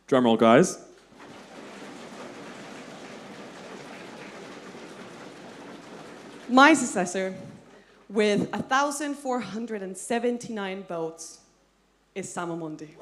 Drumroll, guys. My successor, with 1,479 votes, is Sam Omondi.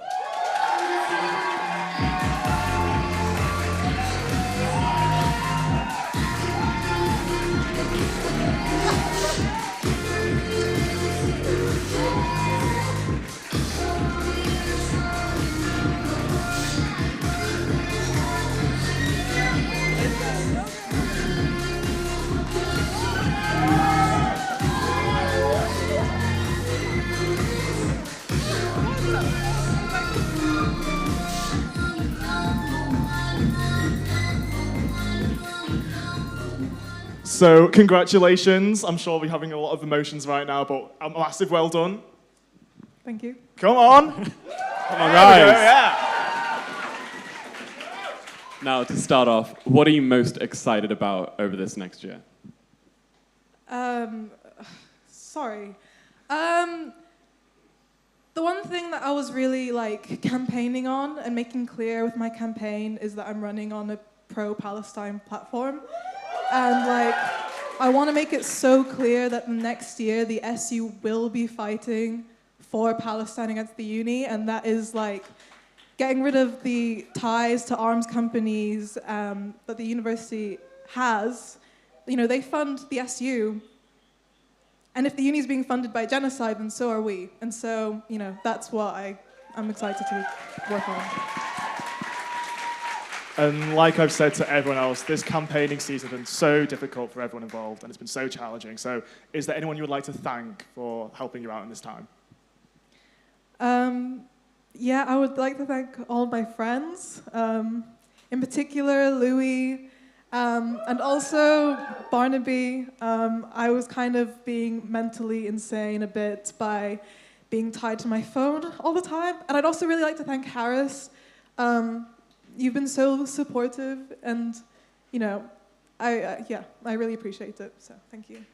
So, congratulations. I'm sure we're having a lot of emotions right now, but a massive well done. Thank you. Come on. Come on, guys. Yeah. Now, to start off, what are you most excited about over this next year? Sorry. The one thing that I was really campaigning on and making clear with my campaign is that I'm running on a pro-Palestine platform. And I want to make it so clear that next year the SU will be fighting for Palestine against the uni, and that is getting rid of the ties to arms companies that the university has. You know, they fund the SU, and if the uni is being funded by genocide, then so are we. And so, you know, that's what I'm excited to work on. And like I've said to everyone else, this campaigning season has been so difficult for everyone involved, and it's been so challenging. So is there anyone you would like to thank for helping you out in this time? Yeah, I would like to thank all my friends, in particular Louis, and also Barnaby. I was kind of being mentally insane a bit by being tied to my phone all the time. And I'd also really like to thank Harris. You've been so supportive, and you know, I really appreciate it. So thank you.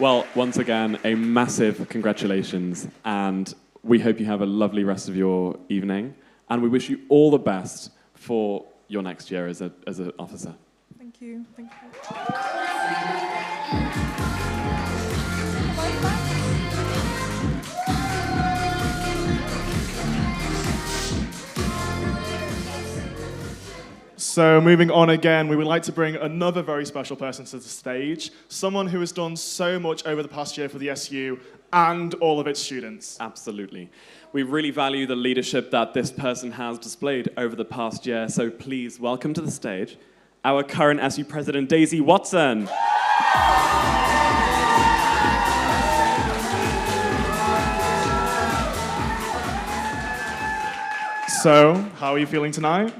Well, once again, a massive congratulations, and we hope you have a lovely rest of your evening, and we wish you all the best for your next year as an officer. Thank you. Thank you. So moving on again, we would like to bring another very special person to the stage, someone who has done so much over the past year for the SU and all of its students. Absolutely. We really value the leadership that this person has displayed over the past year, so please welcome to the stage our current SU President, Daisy Watson. So, how are you feeling tonight?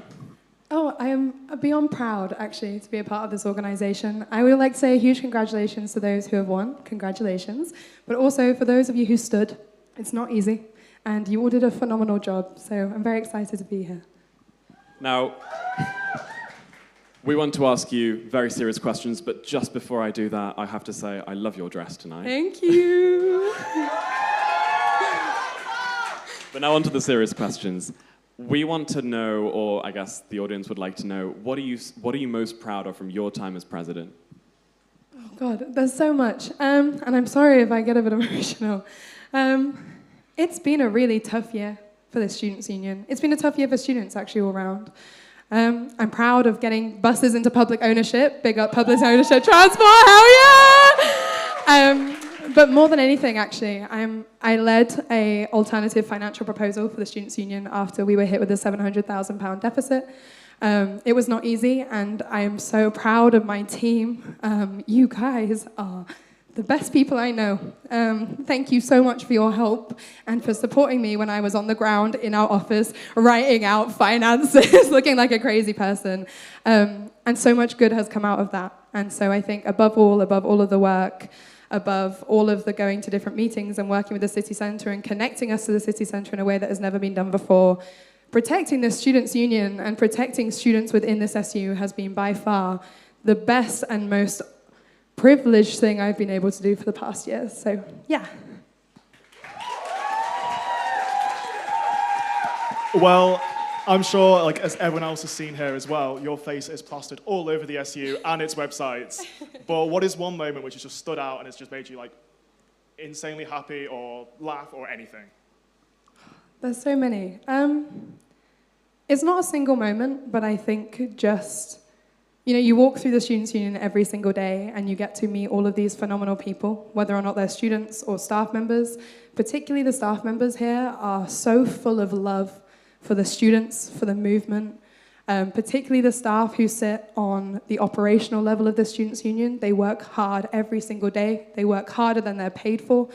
Oh, I am beyond proud, actually, to be a part of this organisation. I would like to say a huge congratulations to those who have won. Congratulations. But also for those of you who stood. It's not easy. And you all did a phenomenal job. So I'm very excited to be here. Now, we want to ask you very serious questions, but just before I do that, I have to say I love your dress tonight. Thank you. But now on to the serious questions. We want to know, or I guess the audience would like to know, what are you most proud of from your time as president? Oh, God, there's so much. And I'm sorry if I get a bit emotional. It's been a really tough year for the Students' Union. It's been a tough year for students, actually, all around. I'm proud of getting buses into public ownership. Big up public ownership transport, hell yeah! But more than anything, actually, I led an alternative financial proposal for the Students' Union after we were hit with a £700,000 deficit. It was not easy, and I am so proud of my team. You guys are the best people I know. Thank you so much for your help and for supporting me when I was on the ground in our office, writing out finances, looking like a crazy person. And so much good has come out of that. And so I think above all of the work, above all of the going to different meetings and working with the city centre and connecting us to the city centre in a way that has never been done before, protecting the Students' Union and protecting students within this SU has been by far the best and most privileged thing I've been able to do for the past year. So, yeah. Well, I'm sure, like as everyone else has seen here as well, your face is plastered all over the SU and its websites. But what is one moment which has just stood out and has just made you like insanely happy or laugh or anything? There's so many. It's not a single moment, but I think just, you know, you walk through the Students' Union every single day and you get to meet all of these phenomenal people, whether or not they're students or staff members. Particularly the staff members here are so full of love for the students, for the movement, particularly the staff who sit on the operational level of the Students' Union. They work hard every single day. They work harder than they're paid for.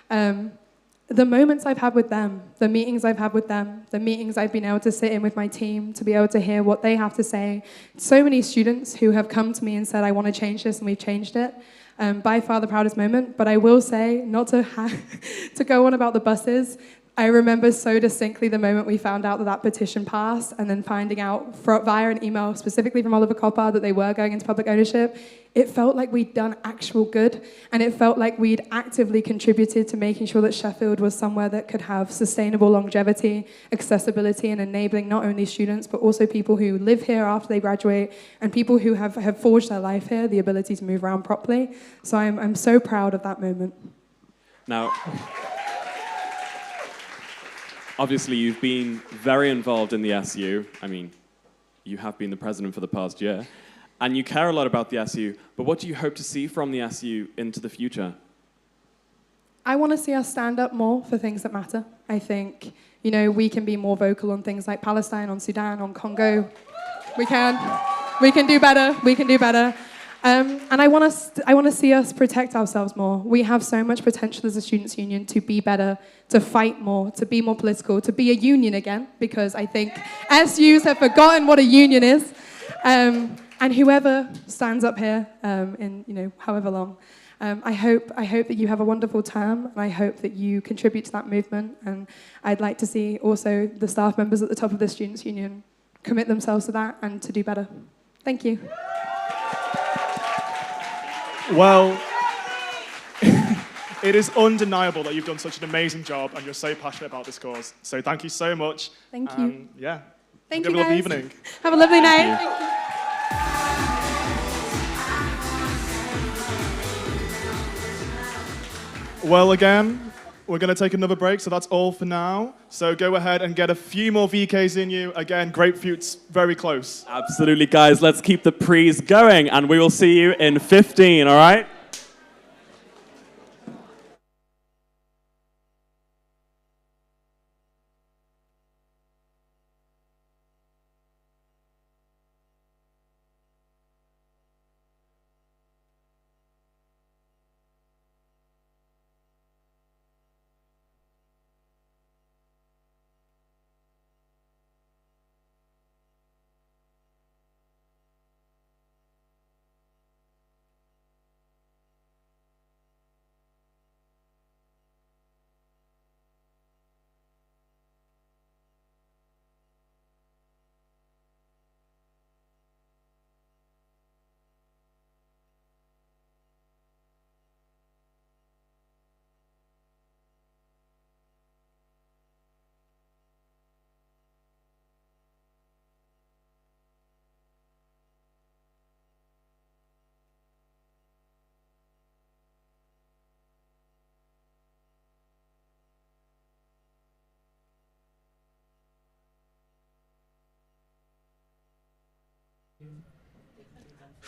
The moments I've had with them, the meetings I've had with them, the meetings I've been able to sit in with my team to be able to hear what they have to say. So many students who have come to me and said, I want to change this, and we've changed it. By far the proudest moment, but I will say, not to, to go on about the buses, I remember so distinctly the moment we found out that that petition passed, and then finding out via an email specifically from Oliver Copper that they were going into public ownership. It felt like we'd done actual good, and it felt like we'd actively contributed to making sure that Sheffield was somewhere that could have sustainable longevity, accessibility, and enabling not only students, but also people who live here after they graduate, and people who have forged their life here, the ability to move around properly. So I'm so proud of that moment. Now, obviously, you've been very involved in the SU. I mean, you have been the president for the past year. And you care a lot about the SU, but what do you hope to see from the SU into the future? I want to see us stand up more for things that matter. I think, you know, we can be more vocal on things like Palestine, on Sudan, on Congo. We can do better. We can do better. And I want to see us protect ourselves more. We have so much potential as a students' union to be better, to fight more, to be more political, to be a union again, because I think SUs have forgotten what a union is. And whoever stands up here in, you know, however long, I hope that you have a wonderful term, and I hope that you contribute to that movement. And I'd like to see also the staff members at the top of the Students' Union commit themselves to that and to do better. Thank you. Well, it is undeniable that you've done such an amazing job and you're so passionate about this cause. So thank you so much. Thank you. Yeah. Thank Have you, a lovely guys. evening. Have a lovely night. Thank you. Well, again, we're going to take another break, so that's all for now. So go ahead and get a few more VKs in you. Again, Grapefute's very close. Absolutely, guys. Let's keep the prees going, and we will see you in 15, all right?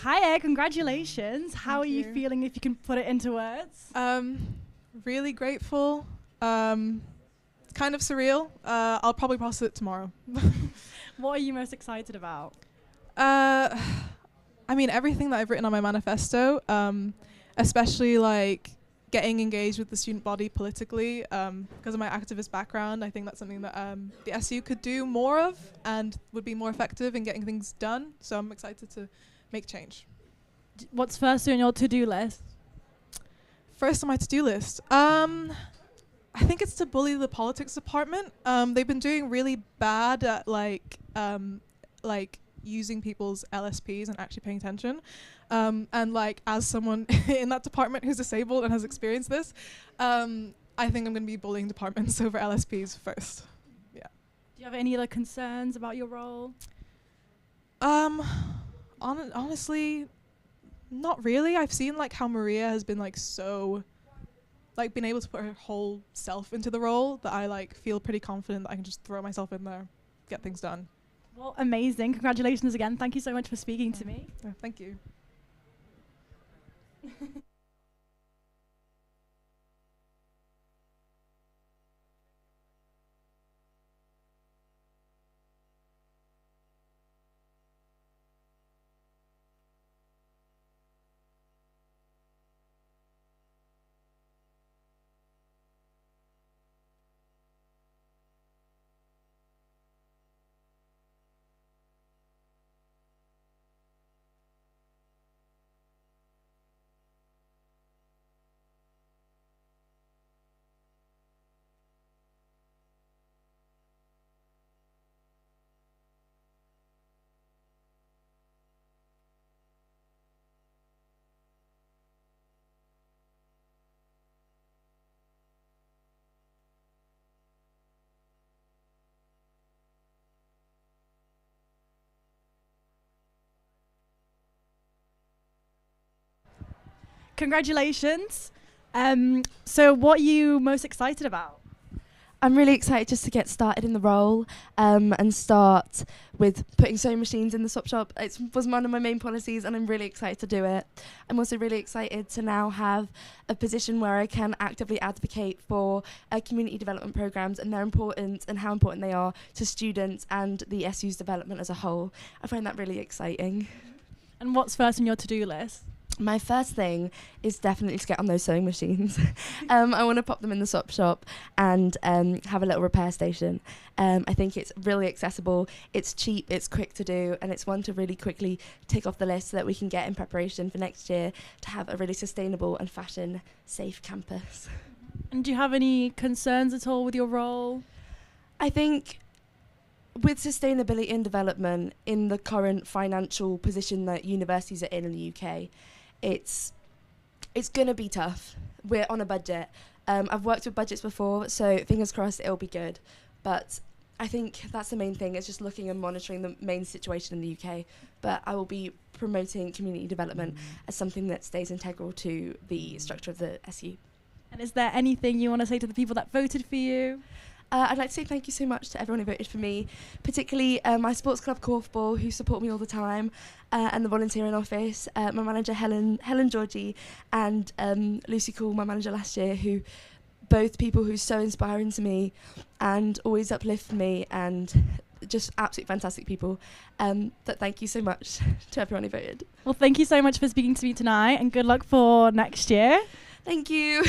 Hiya, congratulations. How are you feeling, if you can put it into words? Really grateful. Kind of surreal. I'll probably process it tomorrow. What are you most excited about? I mean, everything that I've written on my manifesto, especially like getting engaged with the student body politically, because of my activist background. I think that's something that the SU could do more of and would be more effective in getting things done. So I'm excited to make change. What's first on your to-do list? First on my to-do list, I think it's to bully the politics department. They've been doing really bad at like using people's LSPs and actually paying attention. And like as someone in that department who's disabled and has experienced this, I think I'm going to be bullying departments over LSPs first. Yeah. Do you have any other concerns about your role? Honestly, not really. I've seen like how Maria has been like so, like been able to put her whole self into the role that I like feel pretty confident that I can just throw myself in there, get things done. Well, amazing. Congratulations again. Thank you so much for speaking to me. Thank you. Congratulations. So what are you most excited about? I'm really excited just to get started in the role and start with putting sewing machines in the swap shop. It was one of my main policies and I'm really excited to do it. I'm also really excited to now have a position where I can actively advocate for community development programs and their importance and how important they are to students and the SU's development as a whole. I find that really exciting. And what's first on your to-do list? My first thing is definitely to get on those sewing machines. I want to pop them in the swap shop and have a little repair station. I think it's really accessible, it's cheap, it's quick to do, and it's one to really quickly tick off the list so that we can get in preparation for next year to have a really sustainable and fashion-safe campus. And do you have any concerns at all with your role? I think with sustainability and development in the current financial position that universities are in the UK, it's going to be tough. We're on a budget. I've worked with budgets before, so fingers crossed it'll be good. But I think that's the main thing, is just looking and monitoring the main situation in the UK. But I will be promoting community development as something that stays integral to the structure of the SU. And is there anything you want to say to the people that voted for you? I'd like to say thank you so much to everyone who voted for me, particularly my sports club Korfball, who support me all the time, and the volunteering office, my manager Helen Georgie, and Lucy Cool, my manager last year, who both people who are so inspiring to me and always uplift me, and just absolutely fantastic people. But thank you so much to everyone who voted. Well, thank you so much for speaking to me tonight, and good luck for next year. Thank you.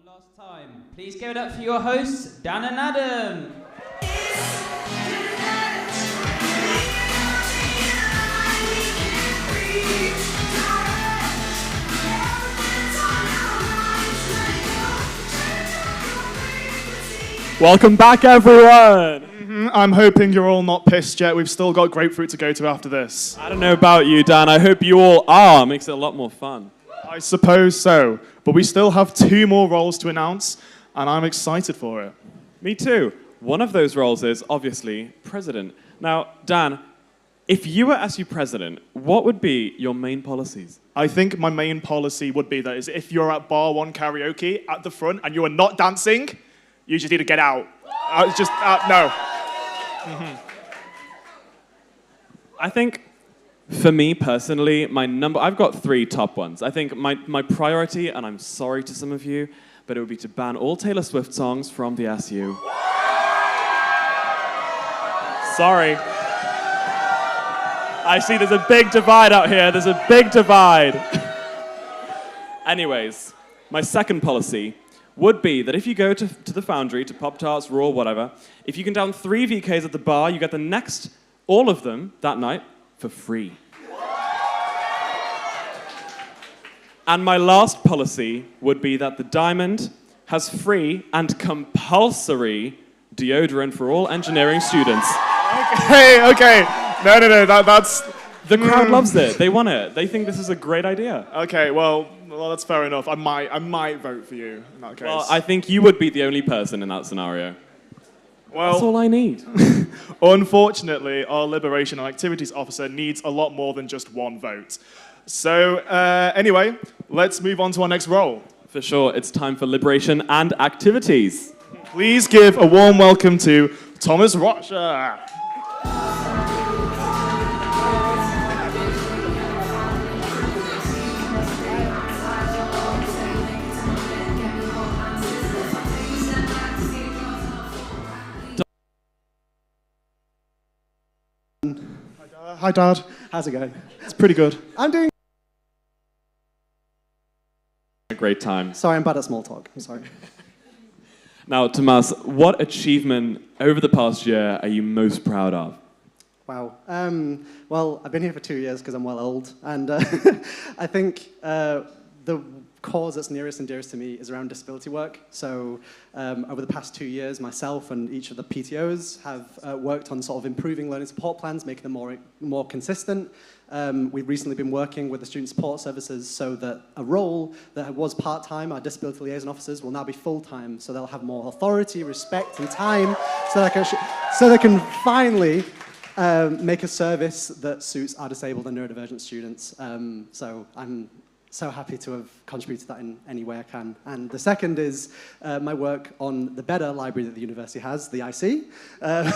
last time. Please give it up for your hosts, Dan and Adam. Welcome back, everyone. I'm hoping you're all not pissed yet. We've still got grapefruit to go to after this. I don't know about you, Dan. I hope you all are. Makes it a lot more fun. I suppose so. But we still have 2 more roles to announce, and I'm excited for it. Me too. One of those roles is, obviously, president. Now, Dan, if you were SU president, what would be your main policies? I think my main policy would be that is if you're at Bar 1 karaoke at the front and you are not dancing, you just need to get out. No. I think, for me personally, I've got 3 top ones. I think my priority, and I'm sorry to some of you, but it would be to ban all Taylor Swift songs from the SU. Sorry. I see there's a big divide out here. There's a big divide. Anyways, my second policy would be that if you go to the Foundry, to Pop-Tarts, Raw, whatever, if you can down 3 VKs at the bar, you get the next, all of them, that night, for free. And my last policy would be that the Diamond has free and compulsory deodorant for all engineering students. Okay. No, that's... The crowd loves it. They want it. They think this is a great idea. Okay, well, that's fair enough. I might vote for you in that case. Well, I think you would be the only person in that scenario. Well, that's all I need. Unfortunately, our Liberation and Activities Officer needs a lot more than just 1 vote. So, anyway, let's move on to our next role. For sure, it's time for Liberation and Activities. Please give a warm welcome to Thomas Rocha. Hi, Dad. How's it going? It's pretty good. I'm doing A great time. Sorry, I'm bad at small talk. I'm sorry. Now, Tomas, what achievement over the past year are you most proud of? Wow. Well, I've been here for 2 years because I'm well old, and I think the cause that's nearest and dearest to me is around disability work. So over the past 2 years, myself and each of the PTOs have worked on sort of improving learning support plans, making them more consistent. We've recently been working with the student support services so that a role that was part-time, our disability liaison officers, will now be full-time, so they'll have more authority, respect, and time, so they can finally make a service that suits our disabled and neurodivergent students. So I'm so happy to have contributed to that in any way I can. And the second is my work on the better library that the university has, the IC. Yeah.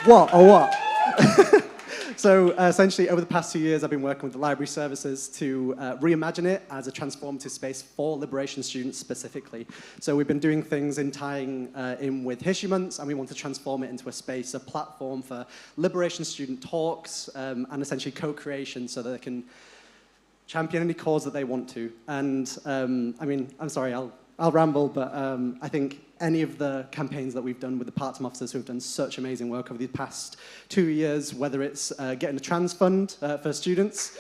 What? Or what? So essentially, over the past 2 years, I've been working with the library services to reimagine it as a transformative space for liberation students specifically. So we've been doing things in tying in with history months, and we want to transform it into a space, a platform for liberation student talks, and essentially co-creation so that they can champion any cause that they want to. And I mean, I'm sorry, I'll ramble, but I think any of the campaigns that we've done with the part-time officers who have done such amazing work over the past 2 years, whether it's getting a trans fund for students,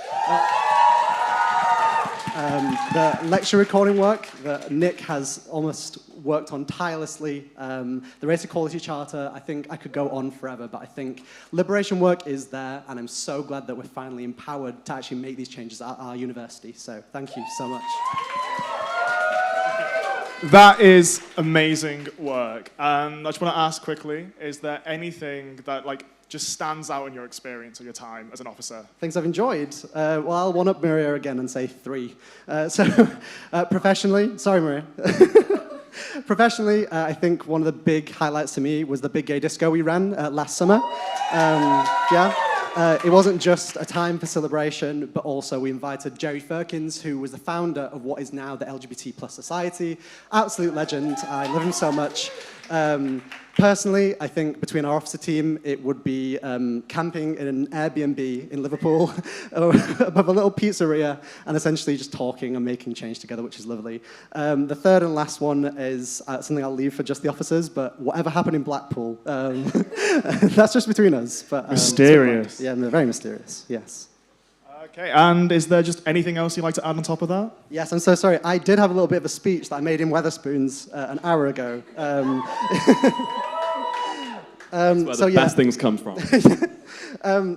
the lecture recording work that Nick has almost worked on tirelessly, the Race Equality Charter, I think I could go on forever, but I think liberation work is there, and I'm so glad that we're finally empowered to actually make these changes at our university. So thank you so much. That is amazing work. And I just want to ask quickly, is there anything that just stands out in your experience or your time as an officer? Things I've enjoyed. Well, I'll one-up Maria again and say 3. Professionally, sorry Maria. Professionally, I think one of the big highlights to me was the big gay disco we ran last summer. It wasn't just a time for celebration, but also we invited Jerry Firkins, who was the founder of what is now the LGBT+ Society. Absolute legend. I love him so much. Personally, I think between our officer team, it would be camping in an Airbnb in Liverpool above a little pizzeria and essentially just talking and making change together, which is lovely. The third and last one is something I'll leave for just the officers, but whatever happened in Blackpool, that's just between us. But, mysterious. Yeah, very mysterious, yes. Okay, and is there just anything else you'd like to add on top of that? Yes, I'm so sorry. I did have a little bit of a speech that I made in Wetherspoons an hour ago. That's where the best things come from.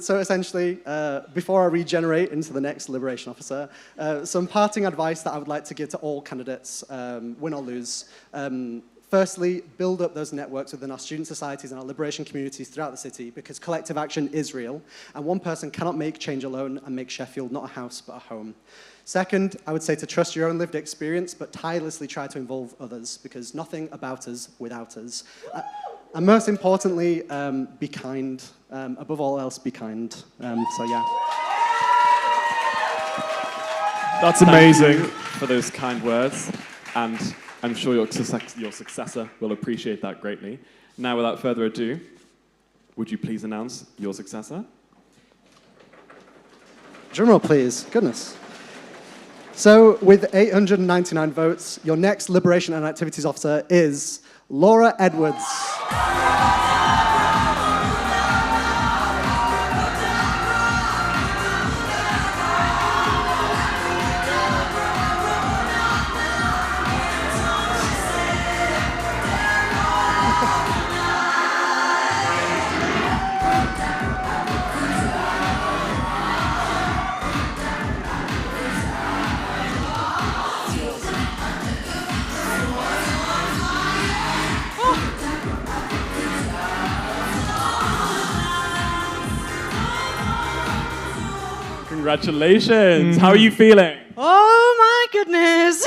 So essentially, before I regenerate into the next Liberation Officer, some parting advice that I would like to give to all candidates, win or lose. Firstly, build up those networks within our student societies and our liberation communities throughout the city, because collective action is real, and one person cannot make change alone and make Sheffield not a house but a home. Second, I would say to trust your own lived experience, but tirelessly try to involve others, because nothing about us without us. And most importantly, be kind. Above all else, be kind. So yeah. That's amazing. Thank you for those kind words, and I'm sure your successor will appreciate that greatly. Now, without further ado, would you please announce your successor? Drumroll, please. Goodness. So, with 899 votes, your next Liberation and Activities Officer is Laura Edwards. Congratulations. How are you feeling? Oh my goodness.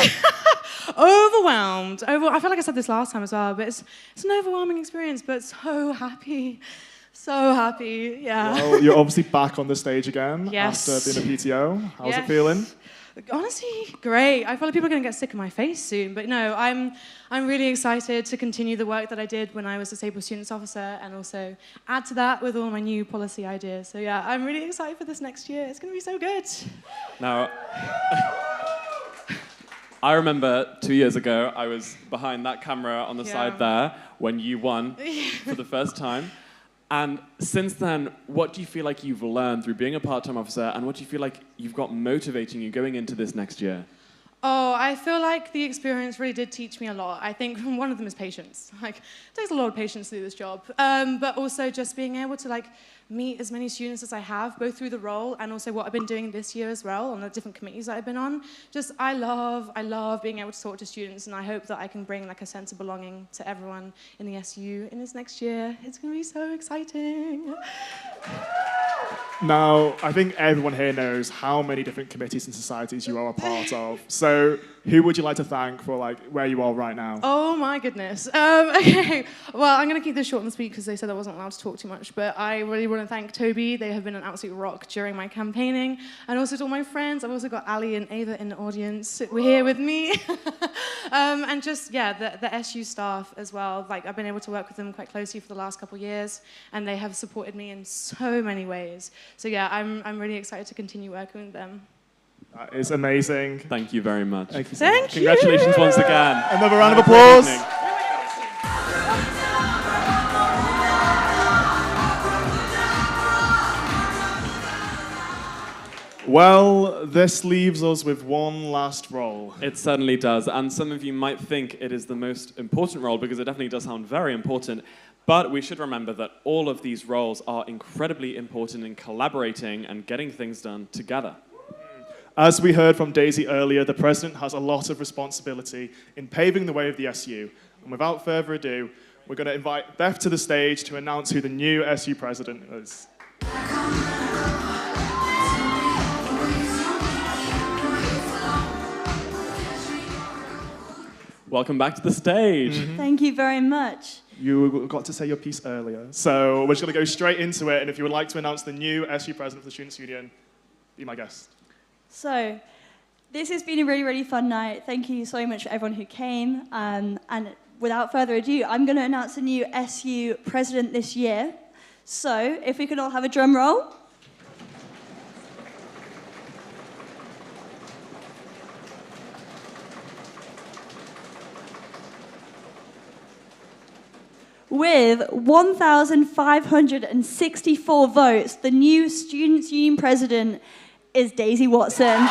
Overwhelmed. I feel like I said this last time as well, but it's an overwhelming experience, but so happy. So happy, yeah. Well, you're obviously back on the stage again Yes. after being a PTO. How's Yes. it feeling? Honestly, great. I feel like people are going to get sick of my face soon, but no, I'm really excited to continue the work that I did when I was Disabled Students Officer, and also add to that with all my new policy ideas. So yeah, I'm really excited for this next year. It's going to be so good. Now, I remember 2 years ago, I was behind that camera on the side there when you won for the first time. And since then, what do you feel like you've learned through being a part-time officer, and what do you feel like you've got motivating you going into this next year? Oh, I feel like the experience really did teach me a lot. I think one of them is patience. Like, it takes a lot of patience to do this job. But also just being able to meet as many students as I have, both through the role and also what I've been doing this year as well on the different committees that I've been on. Just, I love being able to talk to students, and I hope that I can bring a sense of belonging to everyone in the SU in this next year. It's going to be so exciting. Now, I think everyone here knows how many different committees and societies you are a part of. So, who would you like to thank for where you are right now? Oh my goodness. Okay, well, I'm going to keep this short and sweet because they said I wasn't allowed to talk too much, but I really want to thank Toby. They have been an absolute rock during my campaigning, and also to all my friends. I've also got Ali and Ava in the audience. We're here with me. And just, the SU staff as well. I've been able to work with them quite closely for the last couple of years, and they have supported me in so many ways. So yeah, I'm really excited to continue working with them. That is amazing. Thank you very much. Thank you. Thank you. Congratulations once again. Another round of applause. Well, this leaves us with one last role. It certainly does, and some of you might think it is the most important role because it definitely does sound very important, but we should remember that all of these roles are incredibly important in collaborating and getting things done together. As we heard from Daisy earlier, the President has a lot of responsibility in paving the way of the SU. And without further ado, we're going to invite Beth to the stage to announce who the new SU President is. Welcome back to the stage. Thank you very much. You got to say your piece earlier. So we're just going to go straight into it. And if you would like to announce the new SU President of the Students' Union, be my guest. So, this has been a really, really fun night. Thank you so much for everyone who came. And without further ado, I'm going to announce a new SU president this year. So, if we could all have a drum roll. With 1,564 votes, the new Students' Union president is Daisy Watson.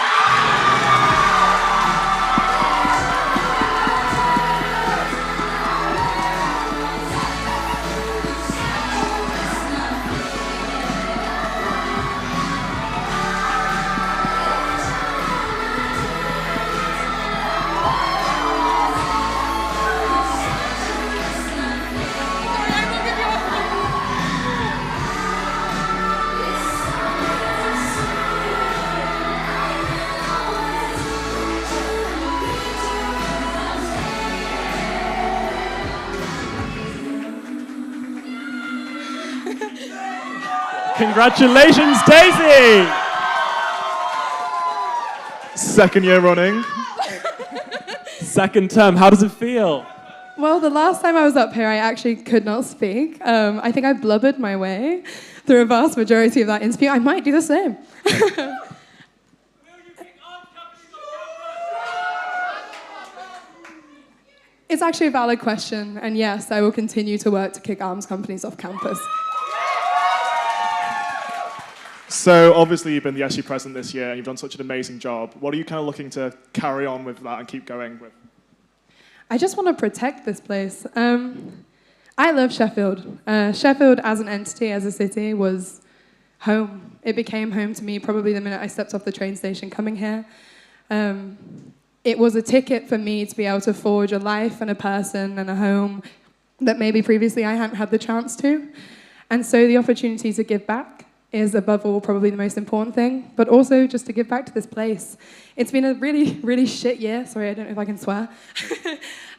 Congratulations, Daisy! Second year running. Second term, how does it feel? Well, the last time I was up here, I actually could not speak. I think I blubbered my way through a vast majority of that interview. I might do the same. It's actually a valid question, and yes, I will continue to work to kick arms companies off campus. So obviously you've been the SU president this year and you've done such an amazing job. What are you kind of looking to carry on with that and keep going with? I just want to protect this place. I love Sheffield. Sheffield as an entity, as a city, was home. It became home to me probably the minute I stepped off the train station coming here. It was a ticket for me to be able to forge a life and a person and a home that maybe previously I hadn't had the chance to. And so the opportunity to give back is above all probably the most important thing, but also just to give back to this place. It's been a really, really shit year. Sorry, I don't know if I can swear.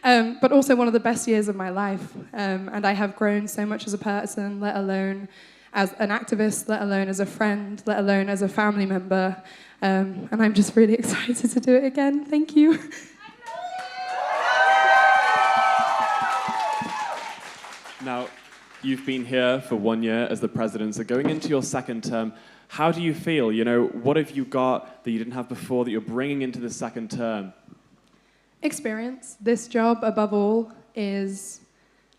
But also one of the best years of my life. And I have grown so much as a person, let alone as an activist, let alone as a friend, let alone as a family member. And I'm just really excited to do it again. Thank you. Now, you've been here for 1 year as the president, so going into your second term, how do you feel? You know, what have you got that you didn't have before that you're bringing into the second term? Experience. This job, above all, is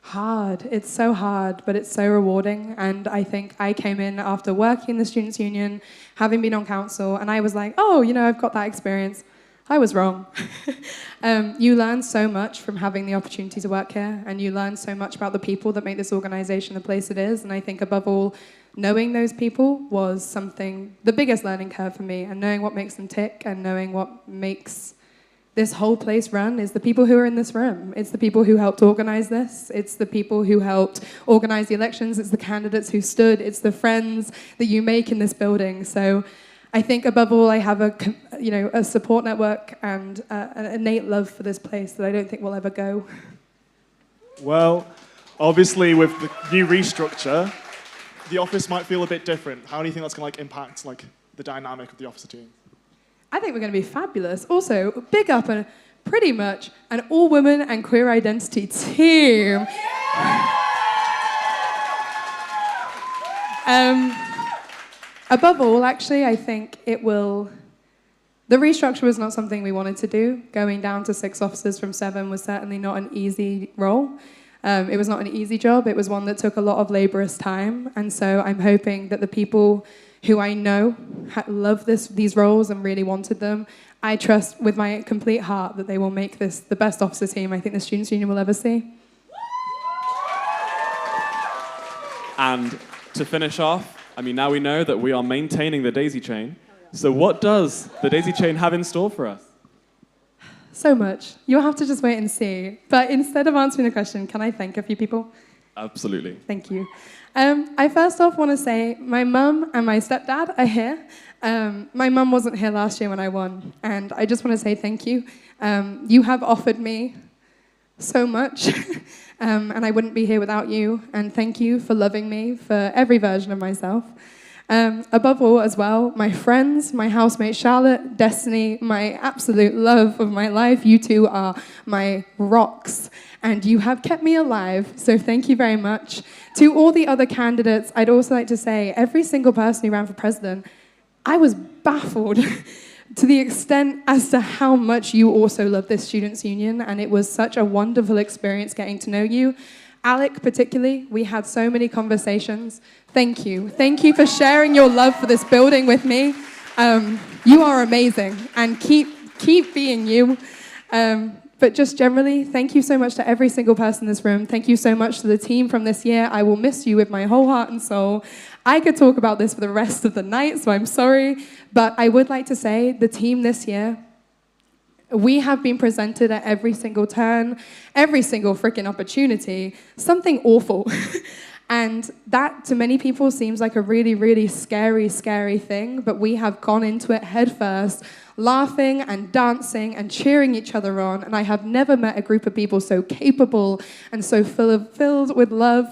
hard. It's so hard, but it's so rewarding. And I think I came in after working in the Students' Union, having been on council, and I was like, oh, you know, I've got that experience. I was wrong. You learn so much from having the opportunity to work here, and you learn so much about the people that make this organisation the place it is. And I think, above all, knowing those people was something, the biggest learning curve for me, and knowing what makes them tick and knowing what makes this whole place run is the people who are in this room. It's the people who helped organise this. It's the people who helped organise the elections. It's the candidates who stood. It's the friends that you make in this building. So I think, above all, I have a support network and an innate love for this place that I don't think will ever go. Well, obviously with the new restructure, the office might feel a bit different. How do you think that's going to impact the dynamic of the officer team? I think we're going to be fabulous. Also, big up and pretty much an all-women and queer identity team. Above all, actually, I think it will... The restructure was not something we wanted to do. Going down to 6 officers from 7 was certainly not an easy role. It was not an easy job. It was one that took a lot of laborious time. And so I'm hoping that the people who I know love these roles and really wanted them, I trust with my complete heart that they will make this the best officer team I think the Students' Union will ever see. And to finish off, I mean, now we know that we are maintaining the daisy chain. So what does the daisy chain have in store for us? So much. You'll have to just wait and see. But instead of answering the question, can I thank a few people? Absolutely. Thank you. I first off want to say my mum and my stepdad are here. My mum wasn't here last year when I won, and I just want to say thank you. You have offered me so much, and I wouldn't be here without you, and thank you for loving me for every version of myself. Above all, as well, my friends, my housemate Charlotte, Destiny, my absolute love of my life. You two are my rocks, and you have kept me alive, so thank you very much. To all the other candidates, I'd also like to say, every single person who ran for president, I was baffled to the extent as to how much you also love this Students' Union, and it was such a wonderful experience getting to know you. Alec, particularly, we had so many conversations. Thank you. Thank you for sharing your love for this building with me. You are amazing, and keep being you. But just generally, thank you so much to every single person in this room. Thank you so much to the team from this year. I will miss you with my whole heart and soul. I could talk about this for the rest of the night, so I'm sorry. But I would like to say the team this year, we have been presented at every single turn, every single freaking opportunity, something awful. And that, to many people, seems like a really, really scary, scary thing, but we have gone into it head first, laughing and dancing and cheering each other on, and I have never met a group of people so capable and so filled with love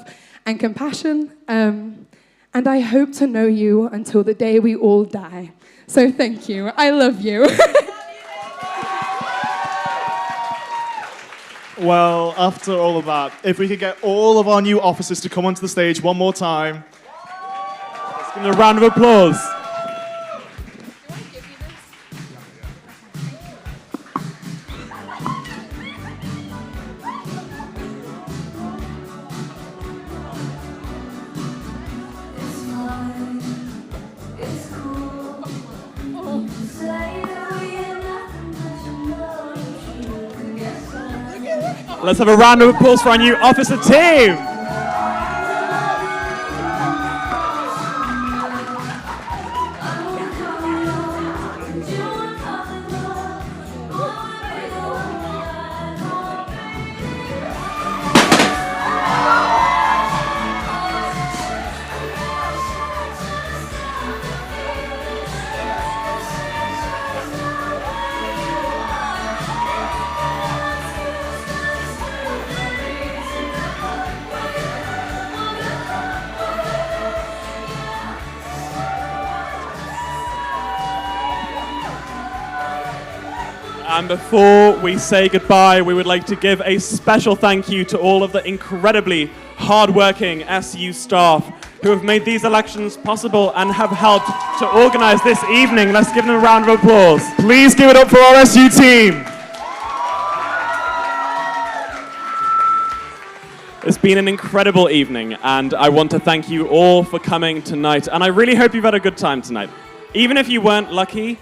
and compassion, and I hope to know you until the day we all die. So thank you. I love you. Well, after all of that, if we could get all of our new officers to come onto the stage one more time. Let's give them a round of applause. Let's have a round of applause for our new officer team. And before we say goodbye, we would like to give a special thank you to all of the incredibly hard-working SU staff who have made these elections possible and have helped to organize this evening. Let's give them a round of applause. Please give it up for our SU team. It's been an incredible evening, and I want to thank you all for coming tonight. And I really hope you've had a good time tonight. Even if you weren't lucky,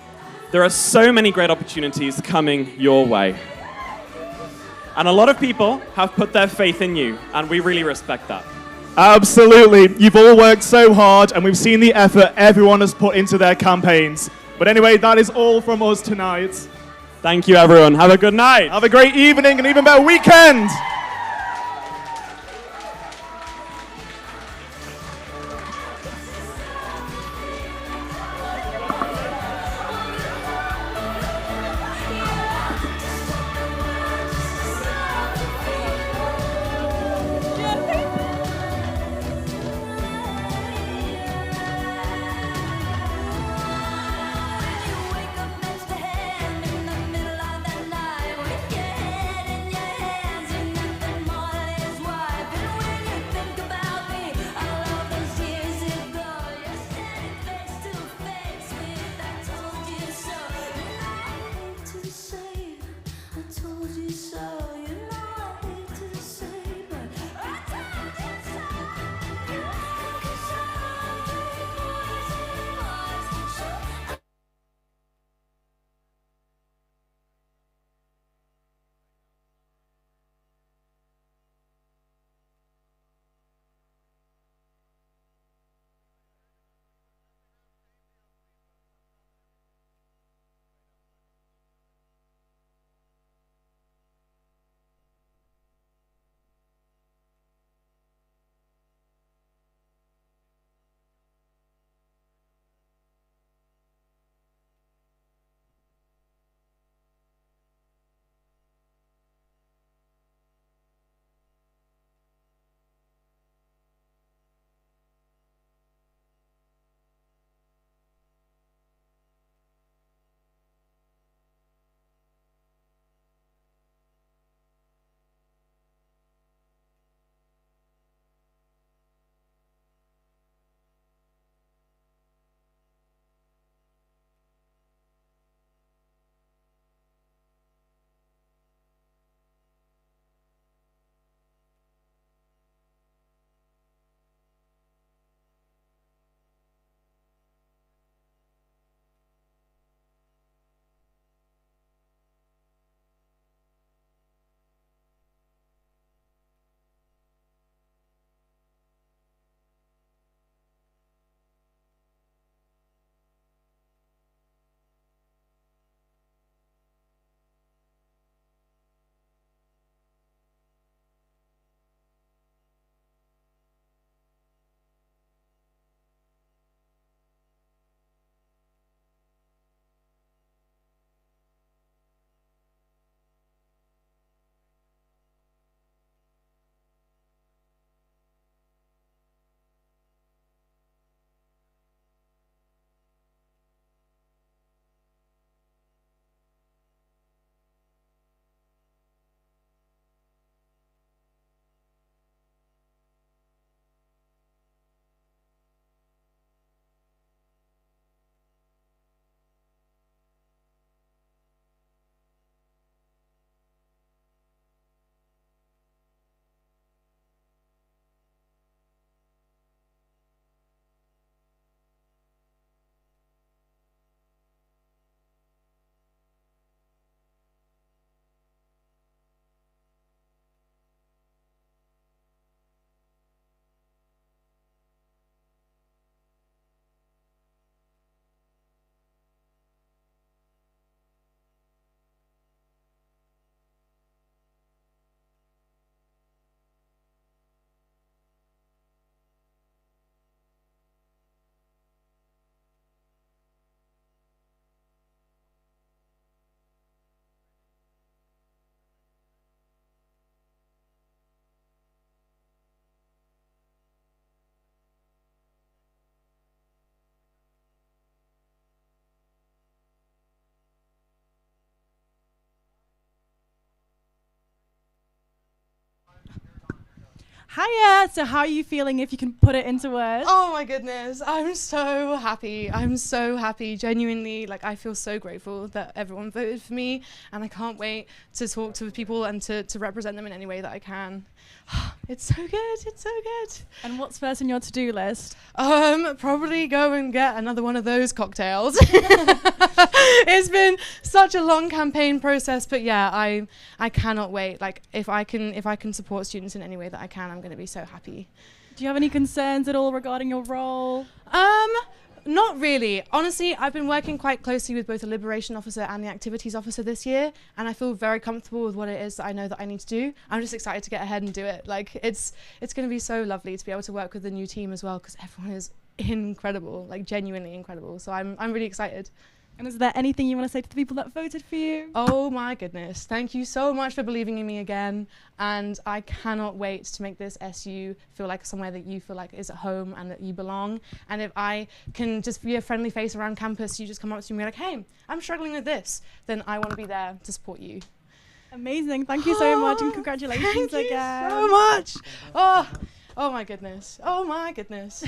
there are so many great opportunities coming your way. And a lot of people have put their faith in you, and we really respect that. Absolutely. You've all worked so hard, and we've seen the effort everyone has put into their campaigns. But anyway, that is all from us tonight. Thank you, everyone. Have a good night. Have a great evening and even better weekend. Hiya! So how are you feeling, if you can put it into words? Oh my goodness, I'm so happy. I'm so happy. Genuinely, like, I feel so grateful that everyone voted for me, and I can't wait to talk to people and to represent them in any way that I can. It's so good, it's so good. And what's first on your to-do list? Probably go and get another one of those cocktails. It's been such a long campaign process, but yeah, I cannot wait. Like, if I can support students in any way that I can, I'm going to be so happy. Do you have any concerns at all regarding your role? Not really. Honestly, I've been working quite closely with both the Liberation Officer and the Activities Officer this year, and I feel very comfortable with what it is that I know that I need to do. I'm just excited to get ahead and do it. Like, it's going to be so lovely to be able to work with the new team as well, because everyone is incredible, like genuinely incredible. So I'm really excited. And is there anything you want to say to the people that voted for you? Oh my goodness. Thank you so much for believing in me again. And I cannot wait to make this SU feel like somewhere that you feel like is at home and that you belong. And if I can just be a friendly face around campus, you just come up to me and be like, hey, I'm struggling with this, then I want to be there to support you. Amazing. Thank you so much, and congratulations again. Thank you so much. Oh my goodness. Oh my goodness.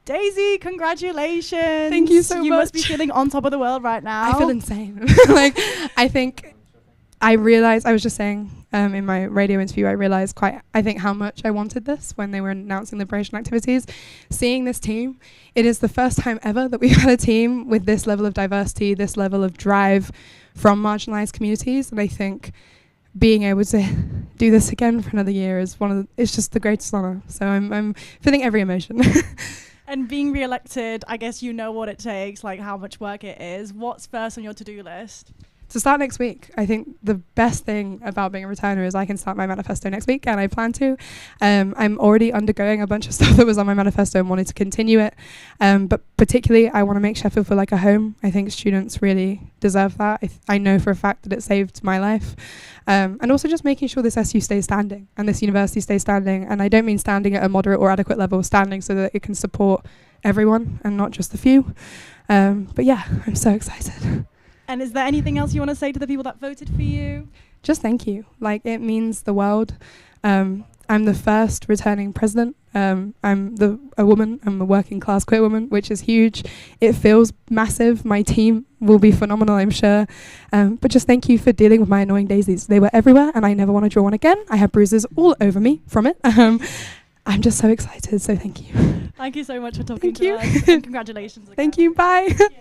Daisy, congratulations. Thank you so much. You must be feeling on top of the world right now. I feel insane. Like, I think I realized, I was just saying in my radio interview, I realized I think how much I wanted this when they were announcing liberation activities. Seeing this team, it is the first time ever that we've had a team with this level of diversity, this level of drive from marginalized communities. And I think being able to do this again for another year is it's just the greatest honor. So I'm feeling every emotion. And being re-elected, I guess you know what it takes, like how much work it is. What's first on your to-do list? To start next week. I think the best thing about being a returner is I can start my manifesto next week, and I plan to. I'm already undergoing a bunch of stuff that was on my manifesto and wanted to continue it. But particularly, I want to make Sheffield feel like a home. I think students really deserve that. I know for a fact that it saved my life. And also just making sure this SU stays standing and this university stays standing. And I don't mean standing at a moderate or adequate level, standing so that it can support everyone and not just the few. But yeah, I'm so excited. And is there anything else you want to say to the people that voted for you? Just thank you. Like, it means the world. I'm the first returning president. I'm a woman. I'm a working class queer woman, which is huge. It feels massive. My team will be phenomenal, I'm sure. But just thank you for dealing with my annoying daisies. They were everywhere, and I never want to draw one again. I have bruises all over me from it. I'm just so excited, so thank you. Thank you so much for talking to us. And congratulations again. Thank you. Bye. Thank you.